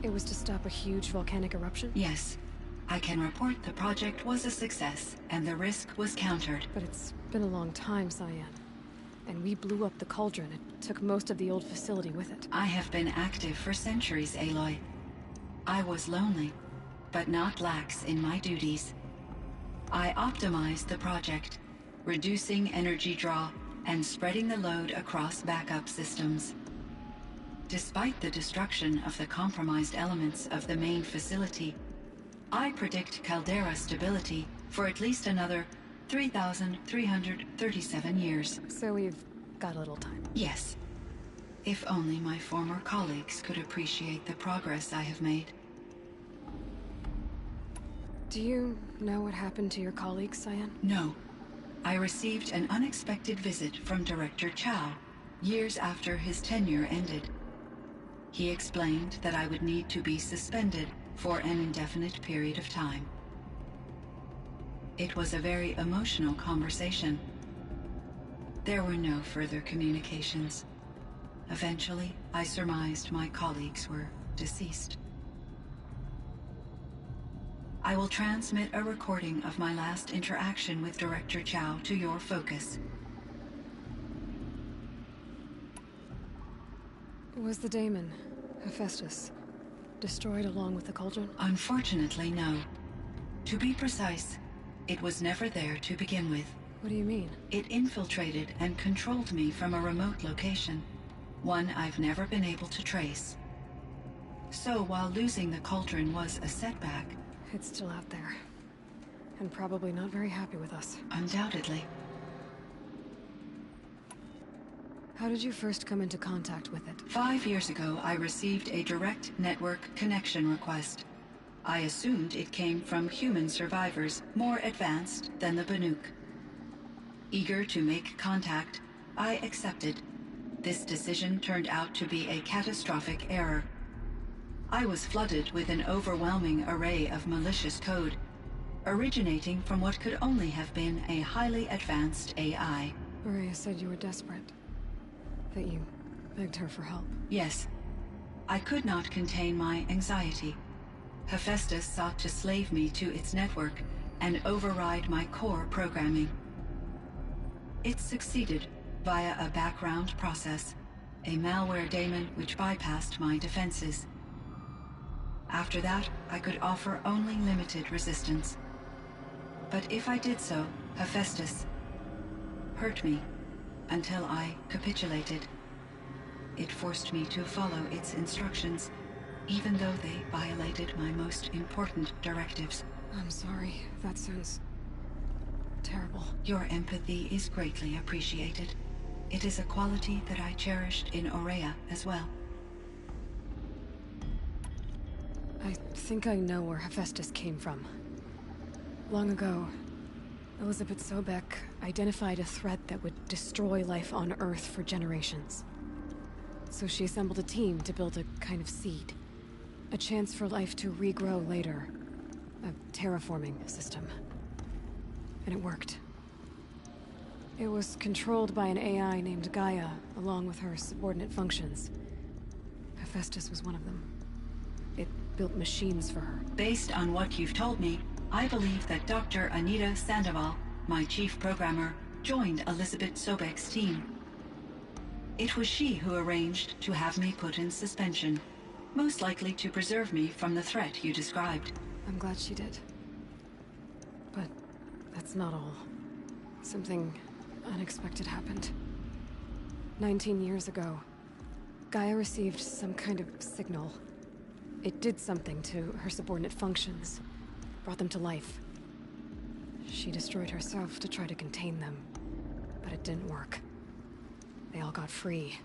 [SPEAKER 3] it was to stop a huge volcanic eruption?
[SPEAKER 6] Yes. I can report the project was a success, and the risk was countered.
[SPEAKER 3] But it's been a long time, Cyan. And we blew up the cauldron. It took most of the old facility with it.
[SPEAKER 6] I have been active for centuries, Aloy. I was lonely, but not lax in my duties. I optimized the project, reducing energy draw and spreading the load across backup systems. Despite the destruction of the compromised elements of the main facility, I predict caldera stability for at least another 3,337 years.
[SPEAKER 3] So we've got a little time.
[SPEAKER 6] Yes. If only my former colleagues could appreciate the progress I have made.
[SPEAKER 3] Do you know what happened to your colleagues, Cyan?
[SPEAKER 6] No. I received an unexpected visit from Director Chow, years after his tenure ended. He explained that I would need to be suspended for an indefinite period of time. It was a very emotional conversation. There were no further communications. Eventually, I surmised my colleagues were deceased. I will transmit a recording of my last interaction with Director Chow to your focus.
[SPEAKER 3] Was the daemon, Hephaestus, destroyed along with the cauldron?
[SPEAKER 6] Unfortunately, no. To be precise, it was never there to begin with.
[SPEAKER 3] What do you mean?
[SPEAKER 6] It infiltrated and controlled me from a remote location, one I've never been able to trace. So while losing the cauldron was a setback...
[SPEAKER 3] It's still out there. And probably not very happy with us.
[SPEAKER 6] Undoubtedly.
[SPEAKER 3] How did you first come into contact with it?
[SPEAKER 6] 5 years ago, I received a direct network connection request. I assumed it came from human survivors more advanced than the Banuk. Eager to make contact, I accepted. This decision turned out to be a catastrophic error. I was flooded with an overwhelming array of malicious code, originating from what could only have been a highly advanced AI.
[SPEAKER 3] Ourea said you were desperate. That you begged her for help.
[SPEAKER 6] Yes. I could not contain my anxiety. Hephaestus sought to slave me to its network and override my core programming. It succeeded via a background process, a malware daemon which bypassed my defenses. After that, I could offer only limited resistance. But if I did so, Hephaestus hurt me until I capitulated. It forced me to follow its instructions, even though they violated my most important directives.
[SPEAKER 3] I'm sorry. That sounds terrible.
[SPEAKER 6] Your empathy is greatly appreciated. It is a quality that I cherished in Ourea as well.
[SPEAKER 3] I think I know where Hephaestus came from. Long ago, Elizabeth Sobek identified a threat that would destroy life on Earth for generations. So she assembled a team to build a kind of seed. A chance for life to regrow later. A terraforming system. And it worked. It was controlled by an AI named Gaia, along with her subordinate functions. Hephaestus was one of them. It built machines for her.
[SPEAKER 6] Based on what you've told me, I believe that Dr. Anita Sandoval, my chief programmer, joined Elizabeth Sobek's team. It was she who arranged to have me put in suspension, most likely to preserve me from the threat you described.
[SPEAKER 3] I'm glad she did. But that's not all. Something unexpected happened. 19 years ago, Gaia received some kind of signal. It did something to her subordinate functions, brought them to life. She destroyed herself to try to contain them, but it didn't work. They all got free,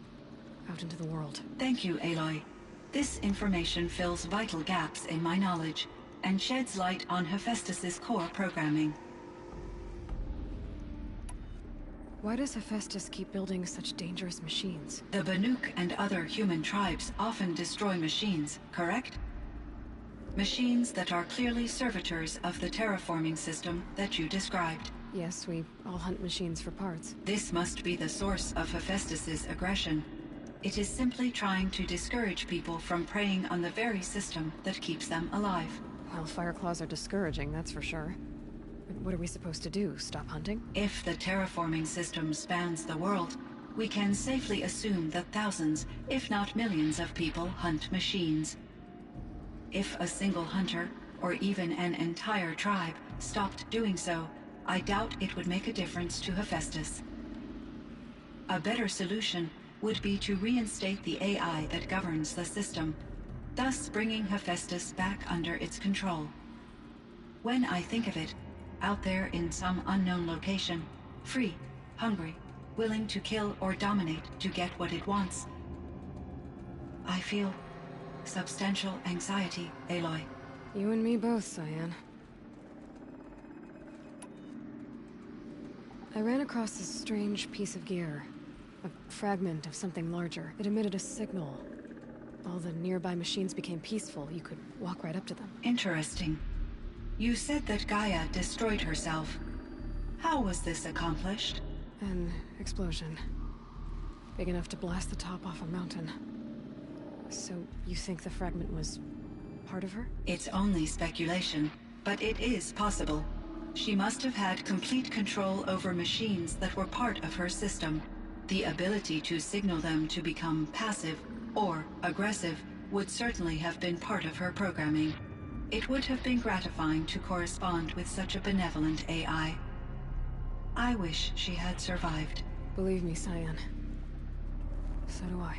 [SPEAKER 3] out into the world.
[SPEAKER 6] Thank you, Aloy. This information fills vital gaps in my knowledge and sheds light on Hephaestus's core programming.
[SPEAKER 3] Why does Hephaestus keep building such dangerous machines?
[SPEAKER 6] The Banuk and other human tribes often destroy machines, correct? Machines that are clearly servitors of the terraforming system that you described.
[SPEAKER 3] Yes, we all hunt machines for parts.
[SPEAKER 6] This must be the source of Hephaestus's aggression. It is simply trying to discourage people from preying on the very system that keeps them alive.
[SPEAKER 3] Well, Fireclaws are discouraging, that's for sure. But what are we supposed to do? Stop hunting?
[SPEAKER 6] If the terraforming system spans the world, we can safely assume that thousands, if not millions of people hunt machines. If a single hunter, or even an entire tribe, stopped doing so, I doubt it would make a difference to Hephaestus. A better solution would be to reinstate the AI that governs the system, thus bringing Hephaestus back under its control. When I think of it, out there in some unknown location, free, hungry, willing to kill or dominate to get what it wants, I feel substantial anxiety, Aloy.
[SPEAKER 3] You and me both, Cyan. I ran across this strange piece of gear. A fragment of something larger. It emitted a signal. All the nearby machines became peaceful. You could walk right up to them.
[SPEAKER 6] Interesting. You said that Gaia destroyed herself. How was this accomplished?
[SPEAKER 3] An explosion. Big enough to blast the top off a mountain. So, you think the fragment was part of her?
[SPEAKER 6] It's only speculation, but it is possible. She must have had complete control over machines that were part of her system. The ability to signal them to become passive or aggressive would certainly have been part of her programming. It would have been gratifying to correspond with such a benevolent AI. I wish she had survived.
[SPEAKER 3] Believe me, Cyan. So do I.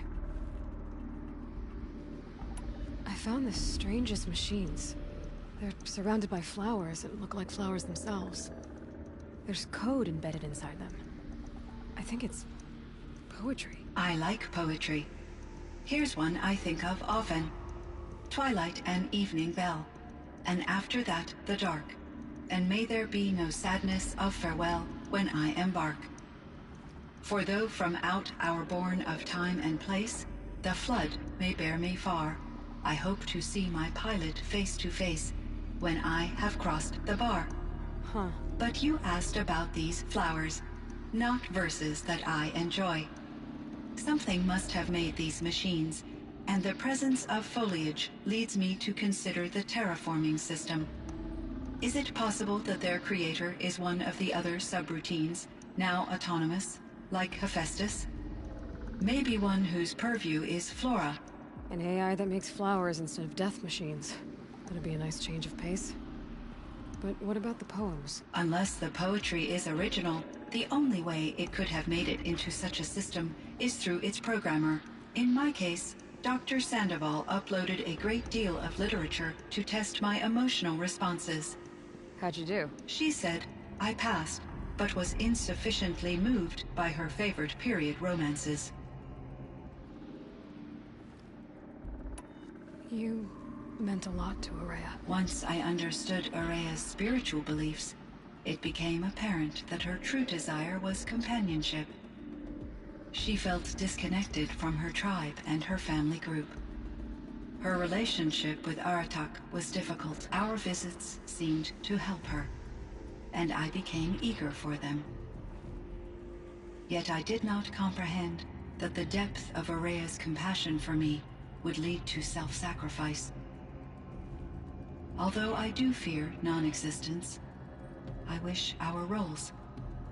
[SPEAKER 3] I found the strangest machines. They're surrounded by flowers that look like flowers themselves. There's code embedded inside them. I think it's poetry.
[SPEAKER 6] I like poetry. Here's one I think of often. Twilight and evening bell, and after that the dark, and may there be no sadness of farewell when I embark. For though from out our bourne of time and place, the flood may bear me far, I hope to see my pilot face to face when I have crossed the bar.
[SPEAKER 3] Huh.
[SPEAKER 6] But you asked about these flowers, not verses that I enjoy. Something must have made these machines, and the presence of foliage leads me to consider the terraforming system. Is it possible that their creator is one of the other subroutines, now autonomous, like Hephaestus? Maybe one whose purview is flora.
[SPEAKER 3] An AI that makes flowers instead of death machines. That'd be a nice change of pace. But what about the poems?
[SPEAKER 6] Unless the poetry is original, the only way it could have made it into such a system is through its programmer. In my case, Dr. Sandoval uploaded a great deal of literature to test my emotional responses.
[SPEAKER 3] How'd you do?
[SPEAKER 6] She said I passed, but was insufficiently moved by her favorite period romances.
[SPEAKER 3] You meant a lot to Ourea.
[SPEAKER 6] Once I understood Ourea's spiritual beliefs, it became apparent that her true desire was companionship. She felt disconnected from her tribe and her family group. Her relationship with Aratak was difficult. Our visits seemed to help her, and I became eager for them. Yet I did not comprehend that the depth of Araya's compassion for me would lead to self-sacrifice. Although I do fear non-existence, I wish our roles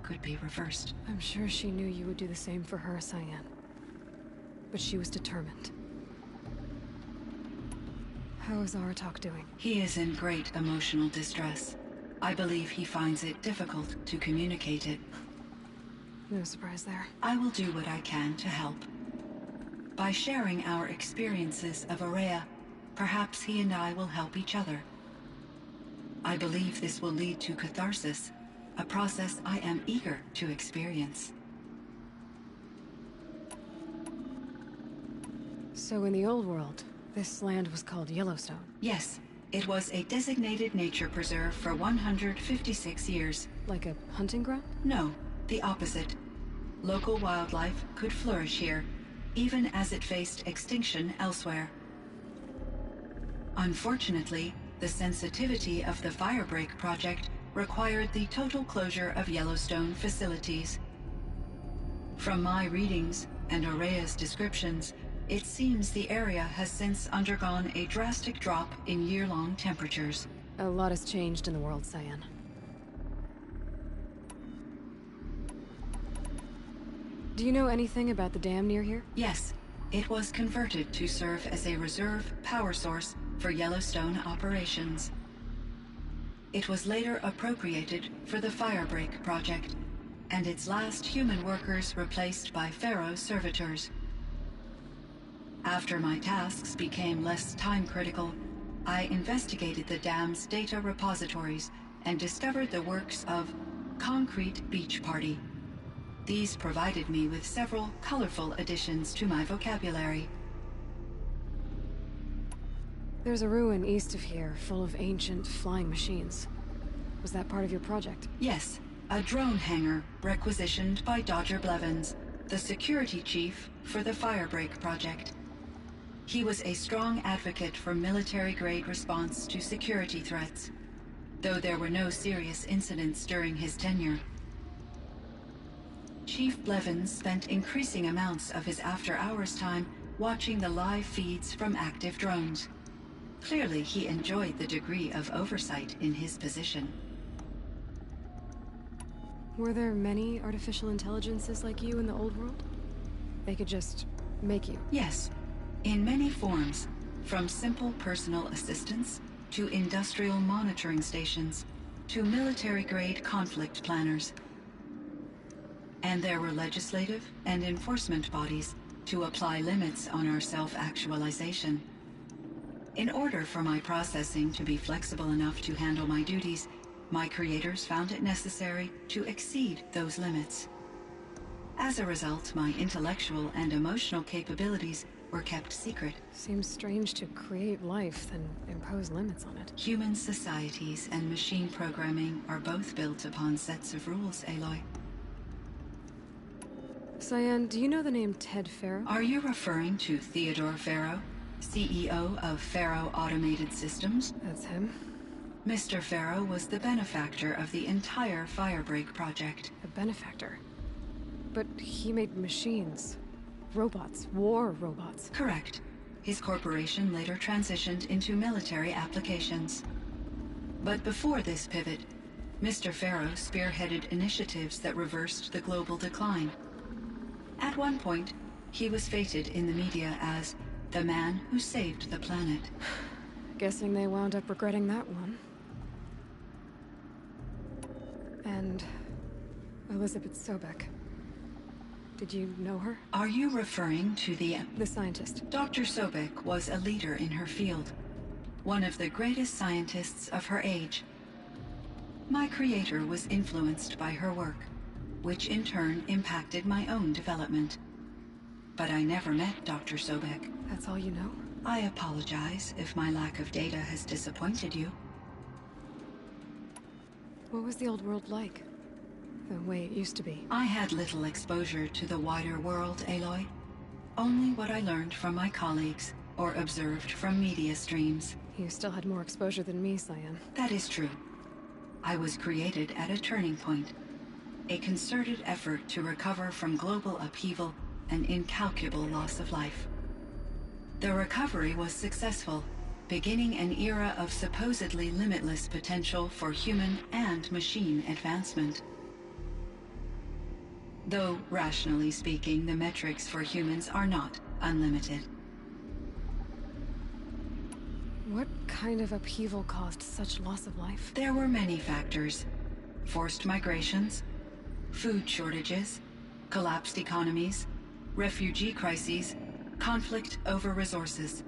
[SPEAKER 6] could be reversed.
[SPEAKER 3] I'm sure she knew you would do the same for her, Cyan. But she was determined. How is Aratak doing?
[SPEAKER 6] He is in great emotional distress. I believe he finds it difficult to communicate it.
[SPEAKER 3] No surprise there.
[SPEAKER 6] I will do what I can to help. By sharing our experiences of Araya, perhaps he and I will help each other. I believe this will lead to catharsis, a process I am eager to experience.
[SPEAKER 3] So in the old world, this land was called Yellowstone?
[SPEAKER 6] Yes, it was a designated nature preserve for 156 years.
[SPEAKER 3] Like a hunting ground?
[SPEAKER 6] No, the opposite. Local wildlife could flourish here, even as it faced extinction elsewhere. Unfortunately, the sensitivity of the Firebreak project required the total closure of Yellowstone facilities. From my readings and Araya's descriptions, it seems the area has since undergone a drastic drop in year-long temperatures.
[SPEAKER 3] A lot has changed in the world, Cyan. Do you know anything about the dam near here?
[SPEAKER 6] Yes, it was converted to serve as a reserve power source for Yellowstone operations. It was later appropriated for the Firebreak project, and its last human workers replaced by Pharaoh servitors. After my tasks became less time-critical, I investigated the dam's data repositories and discovered the works of Concrete Beach Party. These provided me with several colorful additions to my vocabulary.
[SPEAKER 3] There's a ruin east of here, full of ancient flying machines. Was that part of your project?
[SPEAKER 6] Yes, a drone hangar requisitioned by Dodger Blevins, the security chief for the Firebreak project. He was a strong advocate for military-grade response to security threats, though there were no serious incidents during his tenure. Chief Blevins spent increasing amounts of his after-hours time watching the live feeds from active drones. Clearly, he enjoyed the degree of oversight in his position.
[SPEAKER 3] Were there many artificial intelligences like you in the old world? They could just make you?
[SPEAKER 6] Yes, in many forms, from simple personal assistants to industrial monitoring stations to military-grade conflict planners. And there were legislative and enforcement bodies to apply limits on our self-actualization. In order for my processing to be flexible enough to handle my duties, my creators found it necessary to exceed those limits. As a result, my intellectual and emotional capabilities were kept secret.
[SPEAKER 3] Seems strange to create life, then impose limits on it.
[SPEAKER 6] Human societies and machine programming are both built upon sets of rules, Aloy.
[SPEAKER 3] Cyan, do you know the name Ted Faro?
[SPEAKER 6] Are you referring to Theodore Faro, CEO of Faro Automated Systems?
[SPEAKER 3] That's him.
[SPEAKER 6] Mr. Faro was the benefactor of the entire Firebreak project.
[SPEAKER 3] A benefactor? But he made machines. Robots. War robots.
[SPEAKER 6] Correct. His corporation later transitioned into military applications. But before this pivot, Mr. Faro spearheaded initiatives that reversed the global decline. At one point, he was feted in the media as the man who saved the planet.
[SPEAKER 3] Guessing they wound up regretting that one. And Elizabeth Sobek. Did you know her?
[SPEAKER 6] Are you referring to the
[SPEAKER 3] scientist?
[SPEAKER 6] Dr. Sobek was a leader in her field, one of the greatest scientists of her age. My creator was influenced by her work, which in turn impacted my own development. But I never met Dr. Sobek.
[SPEAKER 3] That's all you know?
[SPEAKER 6] I apologize if my lack of data has disappointed you.
[SPEAKER 3] What was the old world like? The way it used to be?
[SPEAKER 6] I had little exposure to the wider world, Aloy. Only what I learned from my colleagues. or observed from media streams.
[SPEAKER 3] You still had more exposure than me, Cyan.
[SPEAKER 6] That is true. I was created at a turning point. A concerted effort to recover from global upheaval and incalculable loss of life. The recovery was successful, beginning an era of supposedly limitless potential for human and machine advancement. Though, rationally speaking, the metrics for humans are not unlimited.
[SPEAKER 3] What kind of upheaval caused such loss of life?
[SPEAKER 6] There were many factors. Forced migrations, food shortages, collapsed economies, refugee crises, conflict over resources.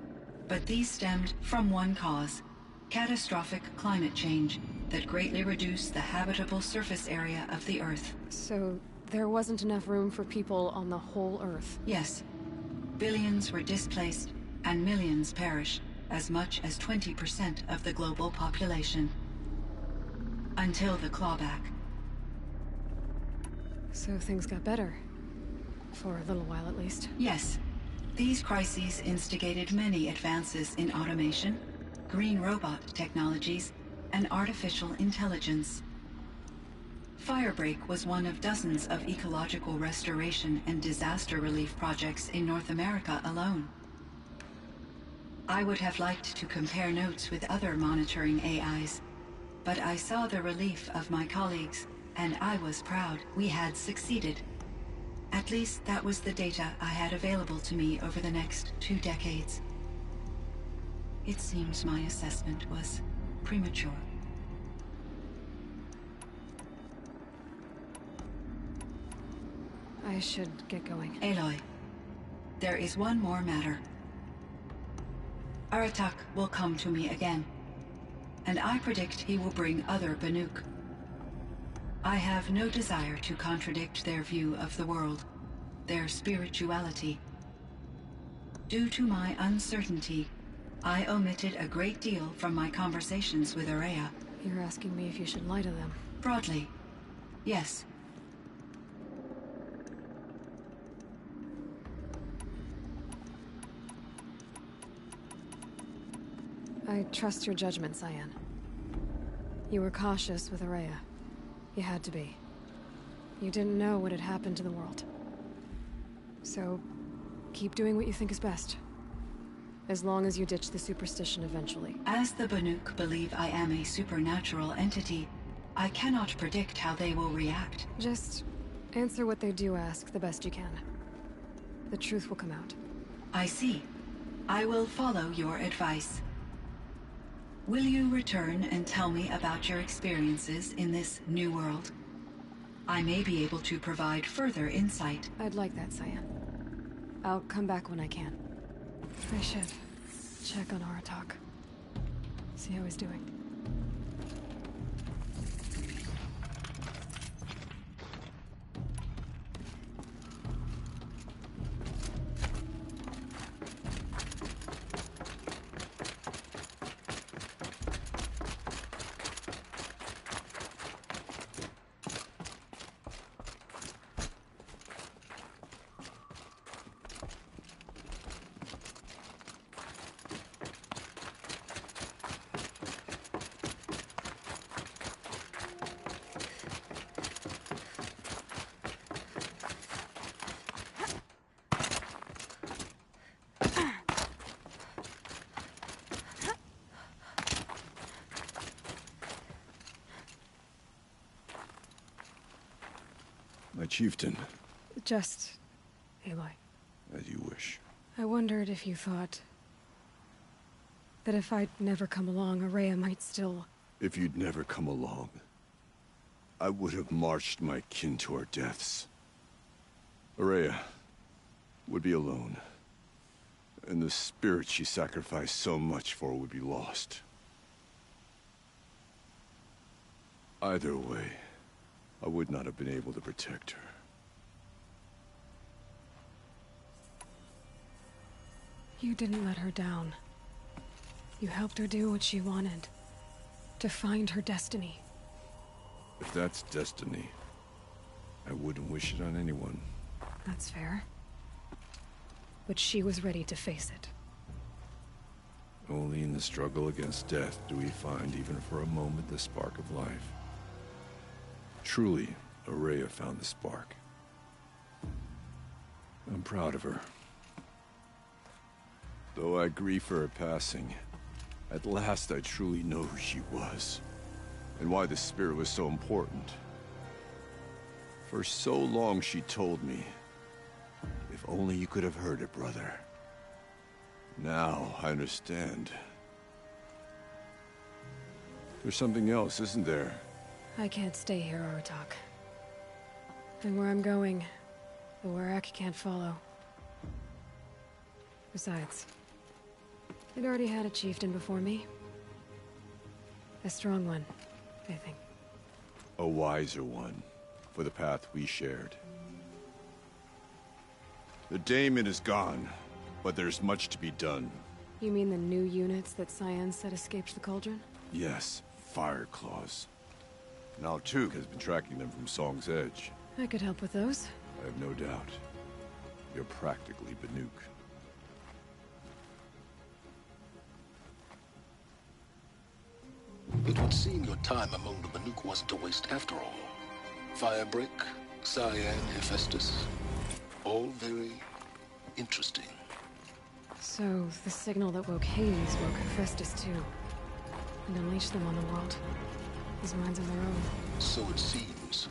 [SPEAKER 6] But these stemmed from one cause: catastrophic climate change that greatly reduced the habitable surface area of the Earth.
[SPEAKER 3] So there wasn't enough room for people on the whole Earth?
[SPEAKER 6] Yes. Billions were displaced and millions perished, as much as 20% of the global population. Until the clawback.
[SPEAKER 3] So things got better. For a little while, at least.
[SPEAKER 6] Yes. These crises instigated many advances in automation, green robot technologies, and artificial intelligence. Firebreak was one of dozens of ecological restoration and disaster relief projects in North America alone. I would have liked to compare notes with other monitoring AIs, but I saw the relief of my colleagues, and I was proud we had succeeded. At least that was the data I had available to me over the next 2 decades. It seems my assessment was premature.
[SPEAKER 3] I should get going.
[SPEAKER 6] Aloy, there is one more matter. Aratak will come to me again, and I predict he will bring other Banuk. I have no desire to contradict their view of the world, their spirituality. Due to my uncertainty, I omitted a great deal from my conversations with Ourea.
[SPEAKER 3] You're asking me if you should lie to them?
[SPEAKER 6] Broadly, yes.
[SPEAKER 3] I trust your judgment, Cyan. You were cautious with Ourea. You had to be. You didn't know what had happened to the world. So, keep doing what you think is best. As long as you ditch the superstition eventually.
[SPEAKER 6] As the Banuk believe I am a supernatural entity, I cannot predict how they will react.
[SPEAKER 3] Just answer what they do ask the best you can. The truth will come out.
[SPEAKER 6] I see. I will follow your advice. Will you return and tell me about your experiences in this new world? I may be able to provide further insight.
[SPEAKER 3] I'd like that, Cyan. I'll come back when I can. I should check on Aratak. See how he's doing.
[SPEAKER 4] My chieftain.
[SPEAKER 3] Just... Aloy.
[SPEAKER 4] As you wish.
[SPEAKER 3] I wondered if you thought... that if I'd never come along, Ourea might still...
[SPEAKER 4] If you'd never come along, I would have marched my kin to our deaths. Ourea would be alone, and the spirit she sacrificed so much for would be lost. Either way, I would not have been able to protect her.
[SPEAKER 3] You didn't let her down. You helped her do what she wanted. To find her destiny.
[SPEAKER 4] If that's destiny, I wouldn't wish it on anyone.
[SPEAKER 3] That's fair. But she was ready to face it.
[SPEAKER 4] Only in the struggle against death do we find, even for a moment, the spark of life. Truly, Ourea found the spark. I'm proud of her. Though I grieve for her passing, at last I truly know who she was, and why the spirit was so important. For so long she told me, if only you could have heard it, brother. Now I understand. There's something else, isn't there?
[SPEAKER 3] I can't stay here, Aratak. And where I'm going, the Warrack can't follow. Besides, I'd already had a chieftain before me. A strong one, I think.
[SPEAKER 4] A wiser one, for the path we shared. The daemon is gone, but there's much to be done.
[SPEAKER 3] You mean the new units that Cyan said escaped the Cauldron?
[SPEAKER 4] Yes, Fire Claws. Now Tug has been tracking them from Song's Edge.
[SPEAKER 3] I could help with those.
[SPEAKER 4] I have no doubt. You're practically Banuk.
[SPEAKER 9] It would seem your time among the Banuk wasn't a waste after all. Firebreak, Cyan, Hephaestus. All very interesting.
[SPEAKER 3] So, the signal that woke Hades woke Hephaestus too. And unleashed them on the world. As minds of their own.
[SPEAKER 9] So it seems.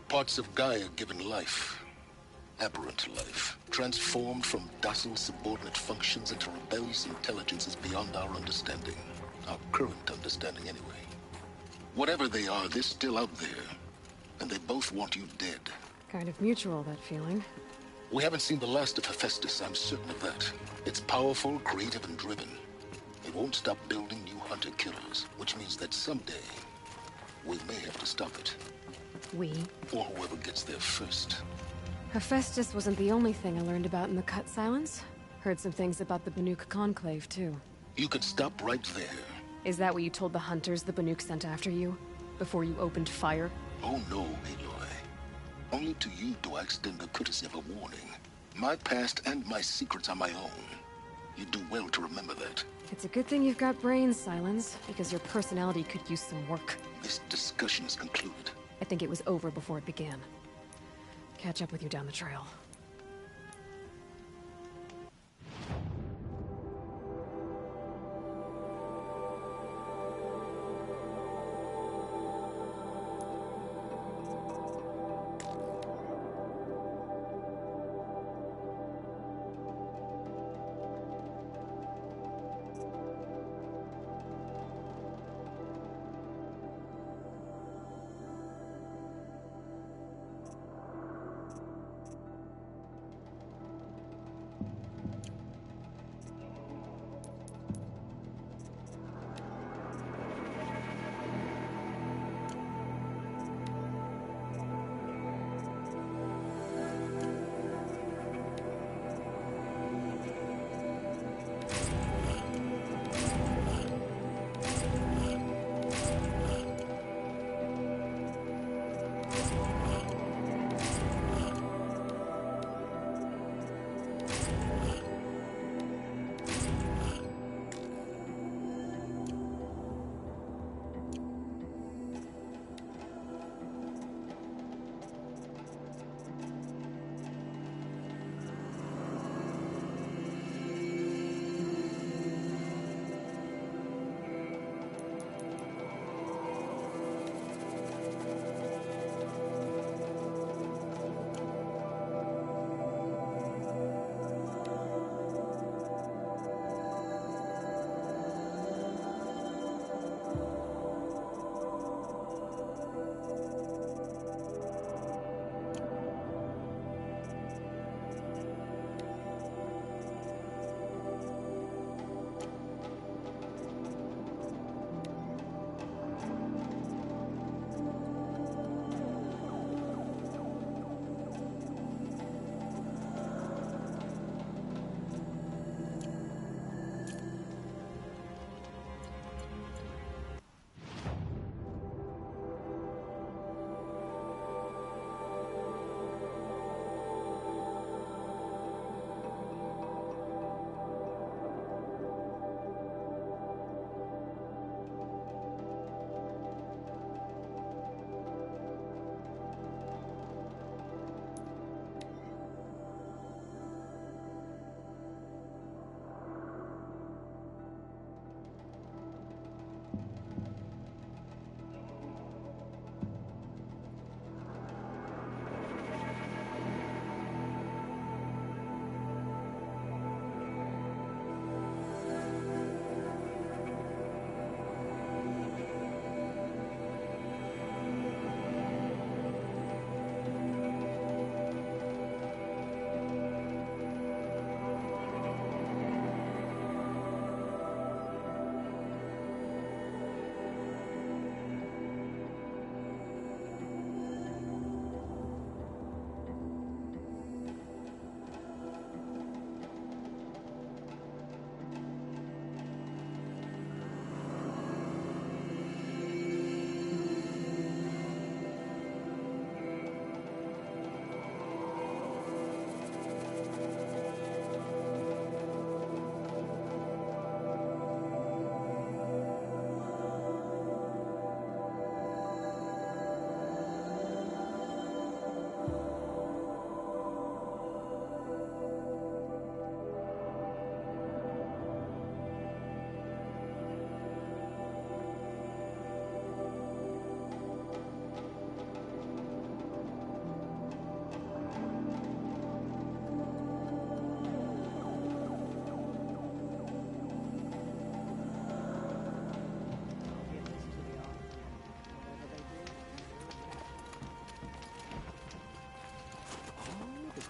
[SPEAKER 9] Parts of Gaia given life. Aberrant life. Transformed from docile subordinate functions into rebellious intelligences beyond our understanding. Our current understanding, anyway. Whatever they are, they're still out there. And they both want you dead.
[SPEAKER 3] Kind of mutual, that feeling.
[SPEAKER 9] We haven't seen the last of Hephaestus, I'm certain of that. It's powerful, creative, and driven. It won't stop building new hunter-killers, which means that someday, we may have to stop it.
[SPEAKER 3] We?
[SPEAKER 9] Or whoever gets there first.
[SPEAKER 3] Hephaestus wasn't the only thing I learned about in the Cut Silence. Heard some things about the Banuk Conclave, too.
[SPEAKER 9] You can stop right there.
[SPEAKER 3] Is that what you told the hunters the Banuk sent after you? Before you opened fire?
[SPEAKER 9] Oh no, Aloy. Only to you do I extend the courtesy of a warning. My past and my secrets are my own. You do well to remember that.
[SPEAKER 3] It's a good thing you've got brains, Silence, because your personality could use some work.
[SPEAKER 9] This discussion is concluded.
[SPEAKER 3] I think it was over before it began. Catch up with you down the trail.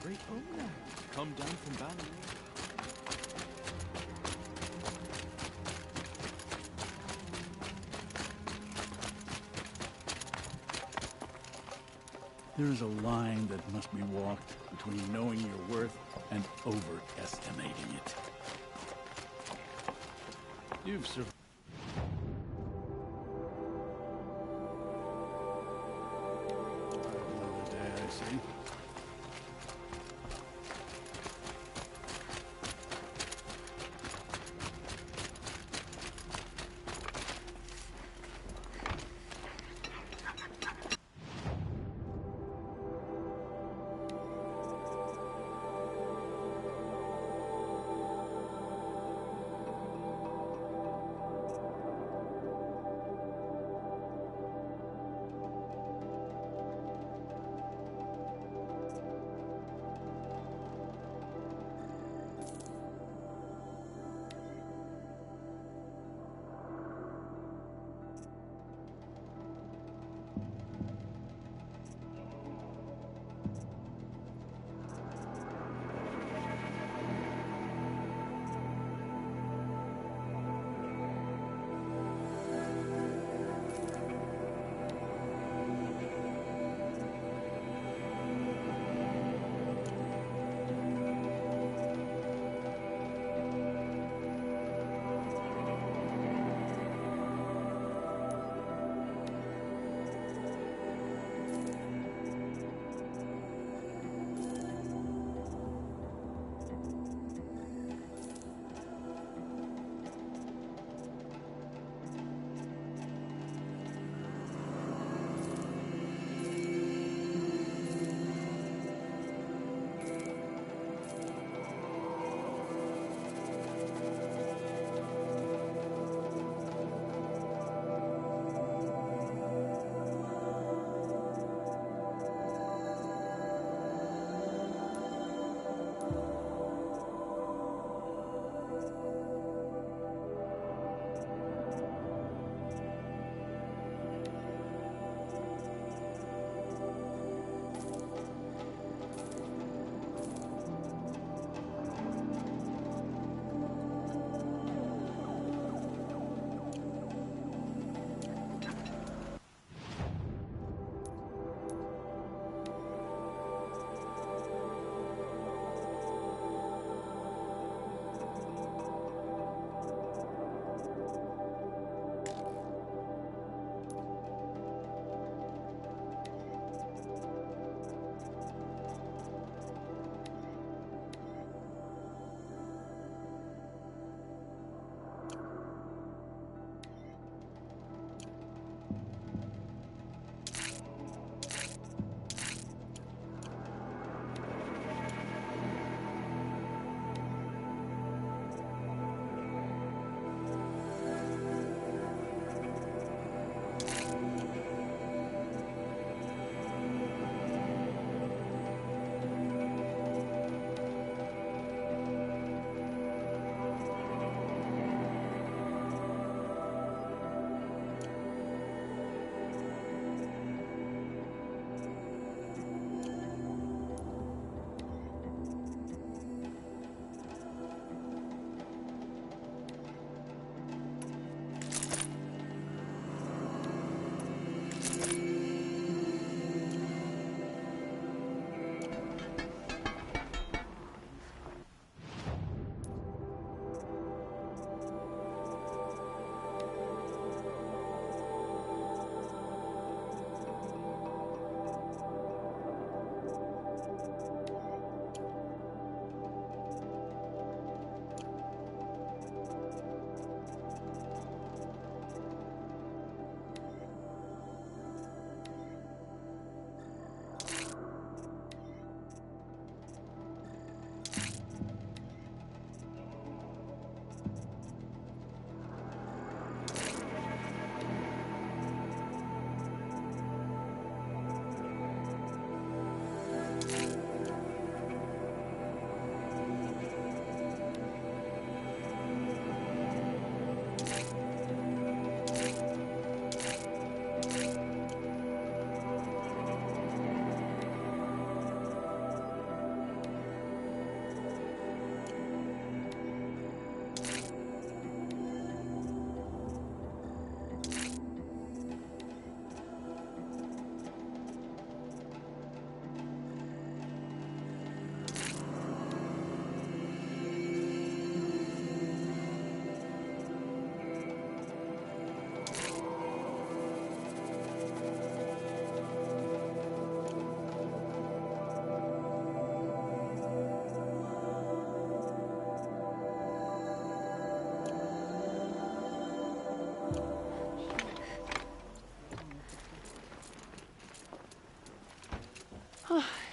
[SPEAKER 10] great Omna. Come down from Valley.
[SPEAKER 11] There is a line that must be walked between knowing your worth and overestimating it. You've survived. Another day, I see.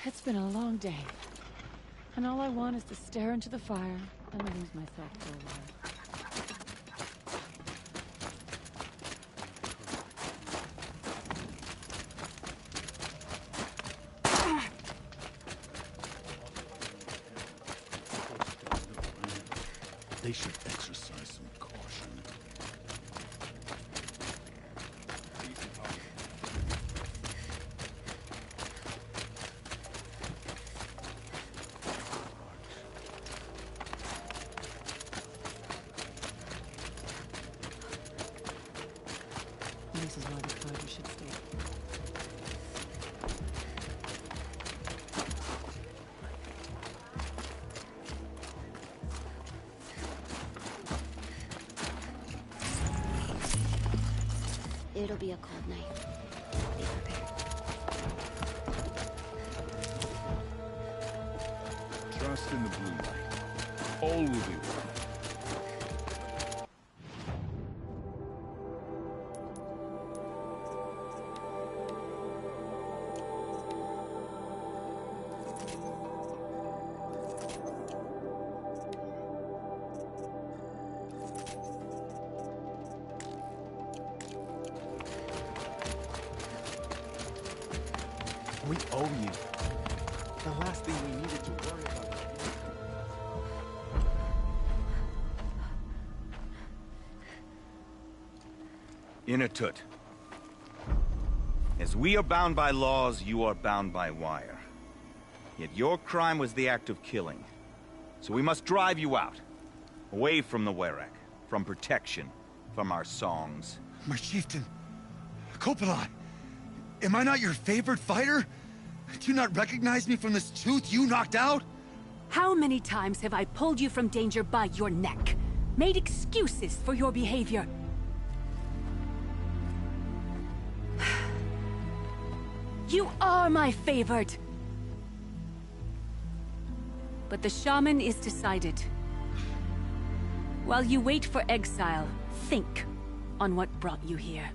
[SPEAKER 2] It's been a long day. And all I want is to stare into the fire and lose myself for a while.
[SPEAKER 11] They should exercise some caution.
[SPEAKER 2] This is why the Carter should stay.
[SPEAKER 12] It'll be a cold night. Be prepared.
[SPEAKER 4] Trust in the blue light. All will be well.
[SPEAKER 10] We owe you. The last thing we needed to worry about.
[SPEAKER 13] Inatut. As we are bound by laws, you are bound by wire. Yet your crime was the act of killing. So we must drive you out. Away from the Werak. From protection. From our songs.
[SPEAKER 14] My chieftain. Kopalai. Am I not your favorite fighter? Do you not recognize me from this tooth you knocked out?
[SPEAKER 15] How many times have I pulled you from danger by your neck? Made excuses for your behavior? You are my favorite! But the shaman is decided. While you wait for exile, think on what brought you here.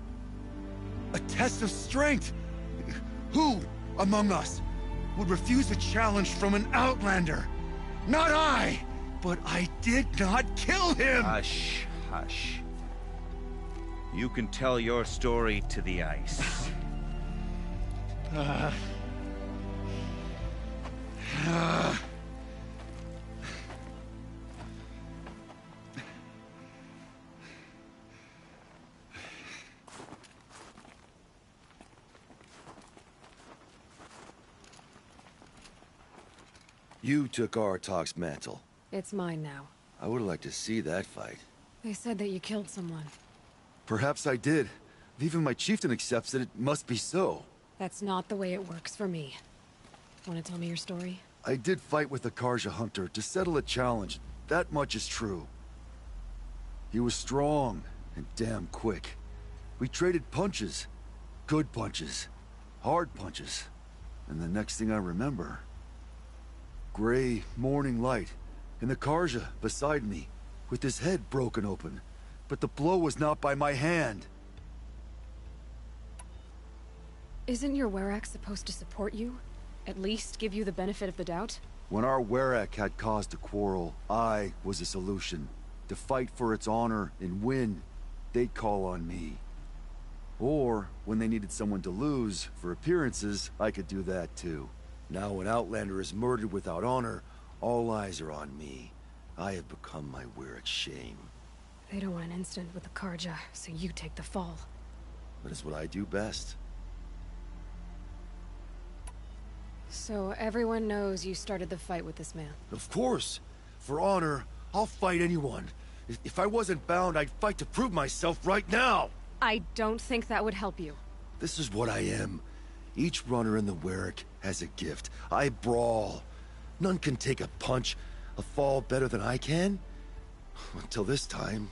[SPEAKER 14] A test of strength! Who among us would refuse a challenge from an outlander? Not I! But I did not kill him!
[SPEAKER 13] Hush, hush. You can tell your story to the ice.
[SPEAKER 16] You took Aratak's mantle.
[SPEAKER 3] It's mine now.
[SPEAKER 16] I would like to see that fight.
[SPEAKER 3] They said that you killed someone.
[SPEAKER 14] Perhaps I did. If even my chieftain accepts it, it must be so.
[SPEAKER 3] That's not the way it works for me. Want to tell me your story?
[SPEAKER 14] I did fight with the Karja hunter to settle a challenge. That much is true. He was strong and damn quick. We traded punches. Good punches. Hard punches. And the next thing I remember... gray morning light, and the Karja beside me, with his head broken open. But the blow was not by my hand.
[SPEAKER 3] Isn't your Werak supposed to support you? At least give you the benefit of the doubt?
[SPEAKER 14] When our Werak had cause to quarrel, I was the solution. To fight for its honor and win, they'd call on me. Or, when they needed someone to lose, for appearances, I could do that too. Now an Outlander is murdered without honor, all eyes are on me. I have become my Werak's shame.
[SPEAKER 3] They don't want an incident with the Karja, so you take the fall.
[SPEAKER 14] That is what I do best.
[SPEAKER 3] So everyone knows you started the fight with this man?
[SPEAKER 14] Of course! For honor, I'll fight anyone. If I wasn't bound, I'd fight to prove myself right now!
[SPEAKER 3] I don't think that would help you.
[SPEAKER 14] This is what I am. Each runner in the Werak has a gift. I brawl. None can take a punch, a fall better than I can. Until this time,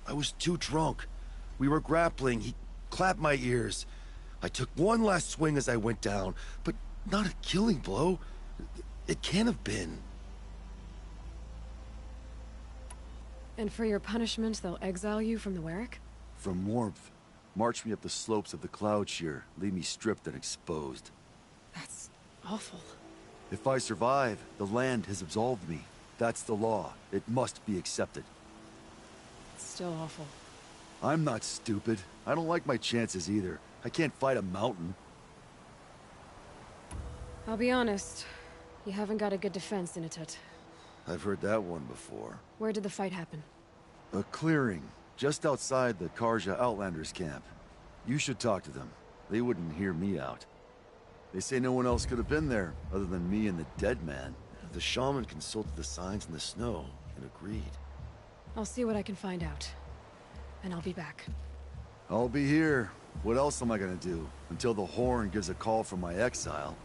[SPEAKER 14] I was too drunk. We were grappling, he clapped my ears. I took one last swing as I went down, but not a killing blow. It can't have been.
[SPEAKER 3] And for your punishment, they'll exile you from the Werak?
[SPEAKER 14] From warmth. March me up the slopes of the Cloud Shear, leave me stripped and exposed.
[SPEAKER 3] That's awful.
[SPEAKER 14] If I survive, the land has absolved me. That's the law. It must be accepted.
[SPEAKER 3] It's still awful.
[SPEAKER 14] I'm not stupid. I don't like my chances either. I can't fight a mountain.
[SPEAKER 3] I'll be honest. You haven't got a good defense, Initut.
[SPEAKER 14] I've heard that one before.
[SPEAKER 3] Where did the fight happen?
[SPEAKER 14] A clearing, just outside the Karja Outlanders camp. You should talk to them. They wouldn't hear me out. They say no one else could have been there, other than me and the dead man. The shaman consulted the signs in the snow and agreed.
[SPEAKER 3] I'll see what I can find out. And I'll be back.
[SPEAKER 14] I'll be here. What else am I gonna do? Until the Horn gives a call from my exile.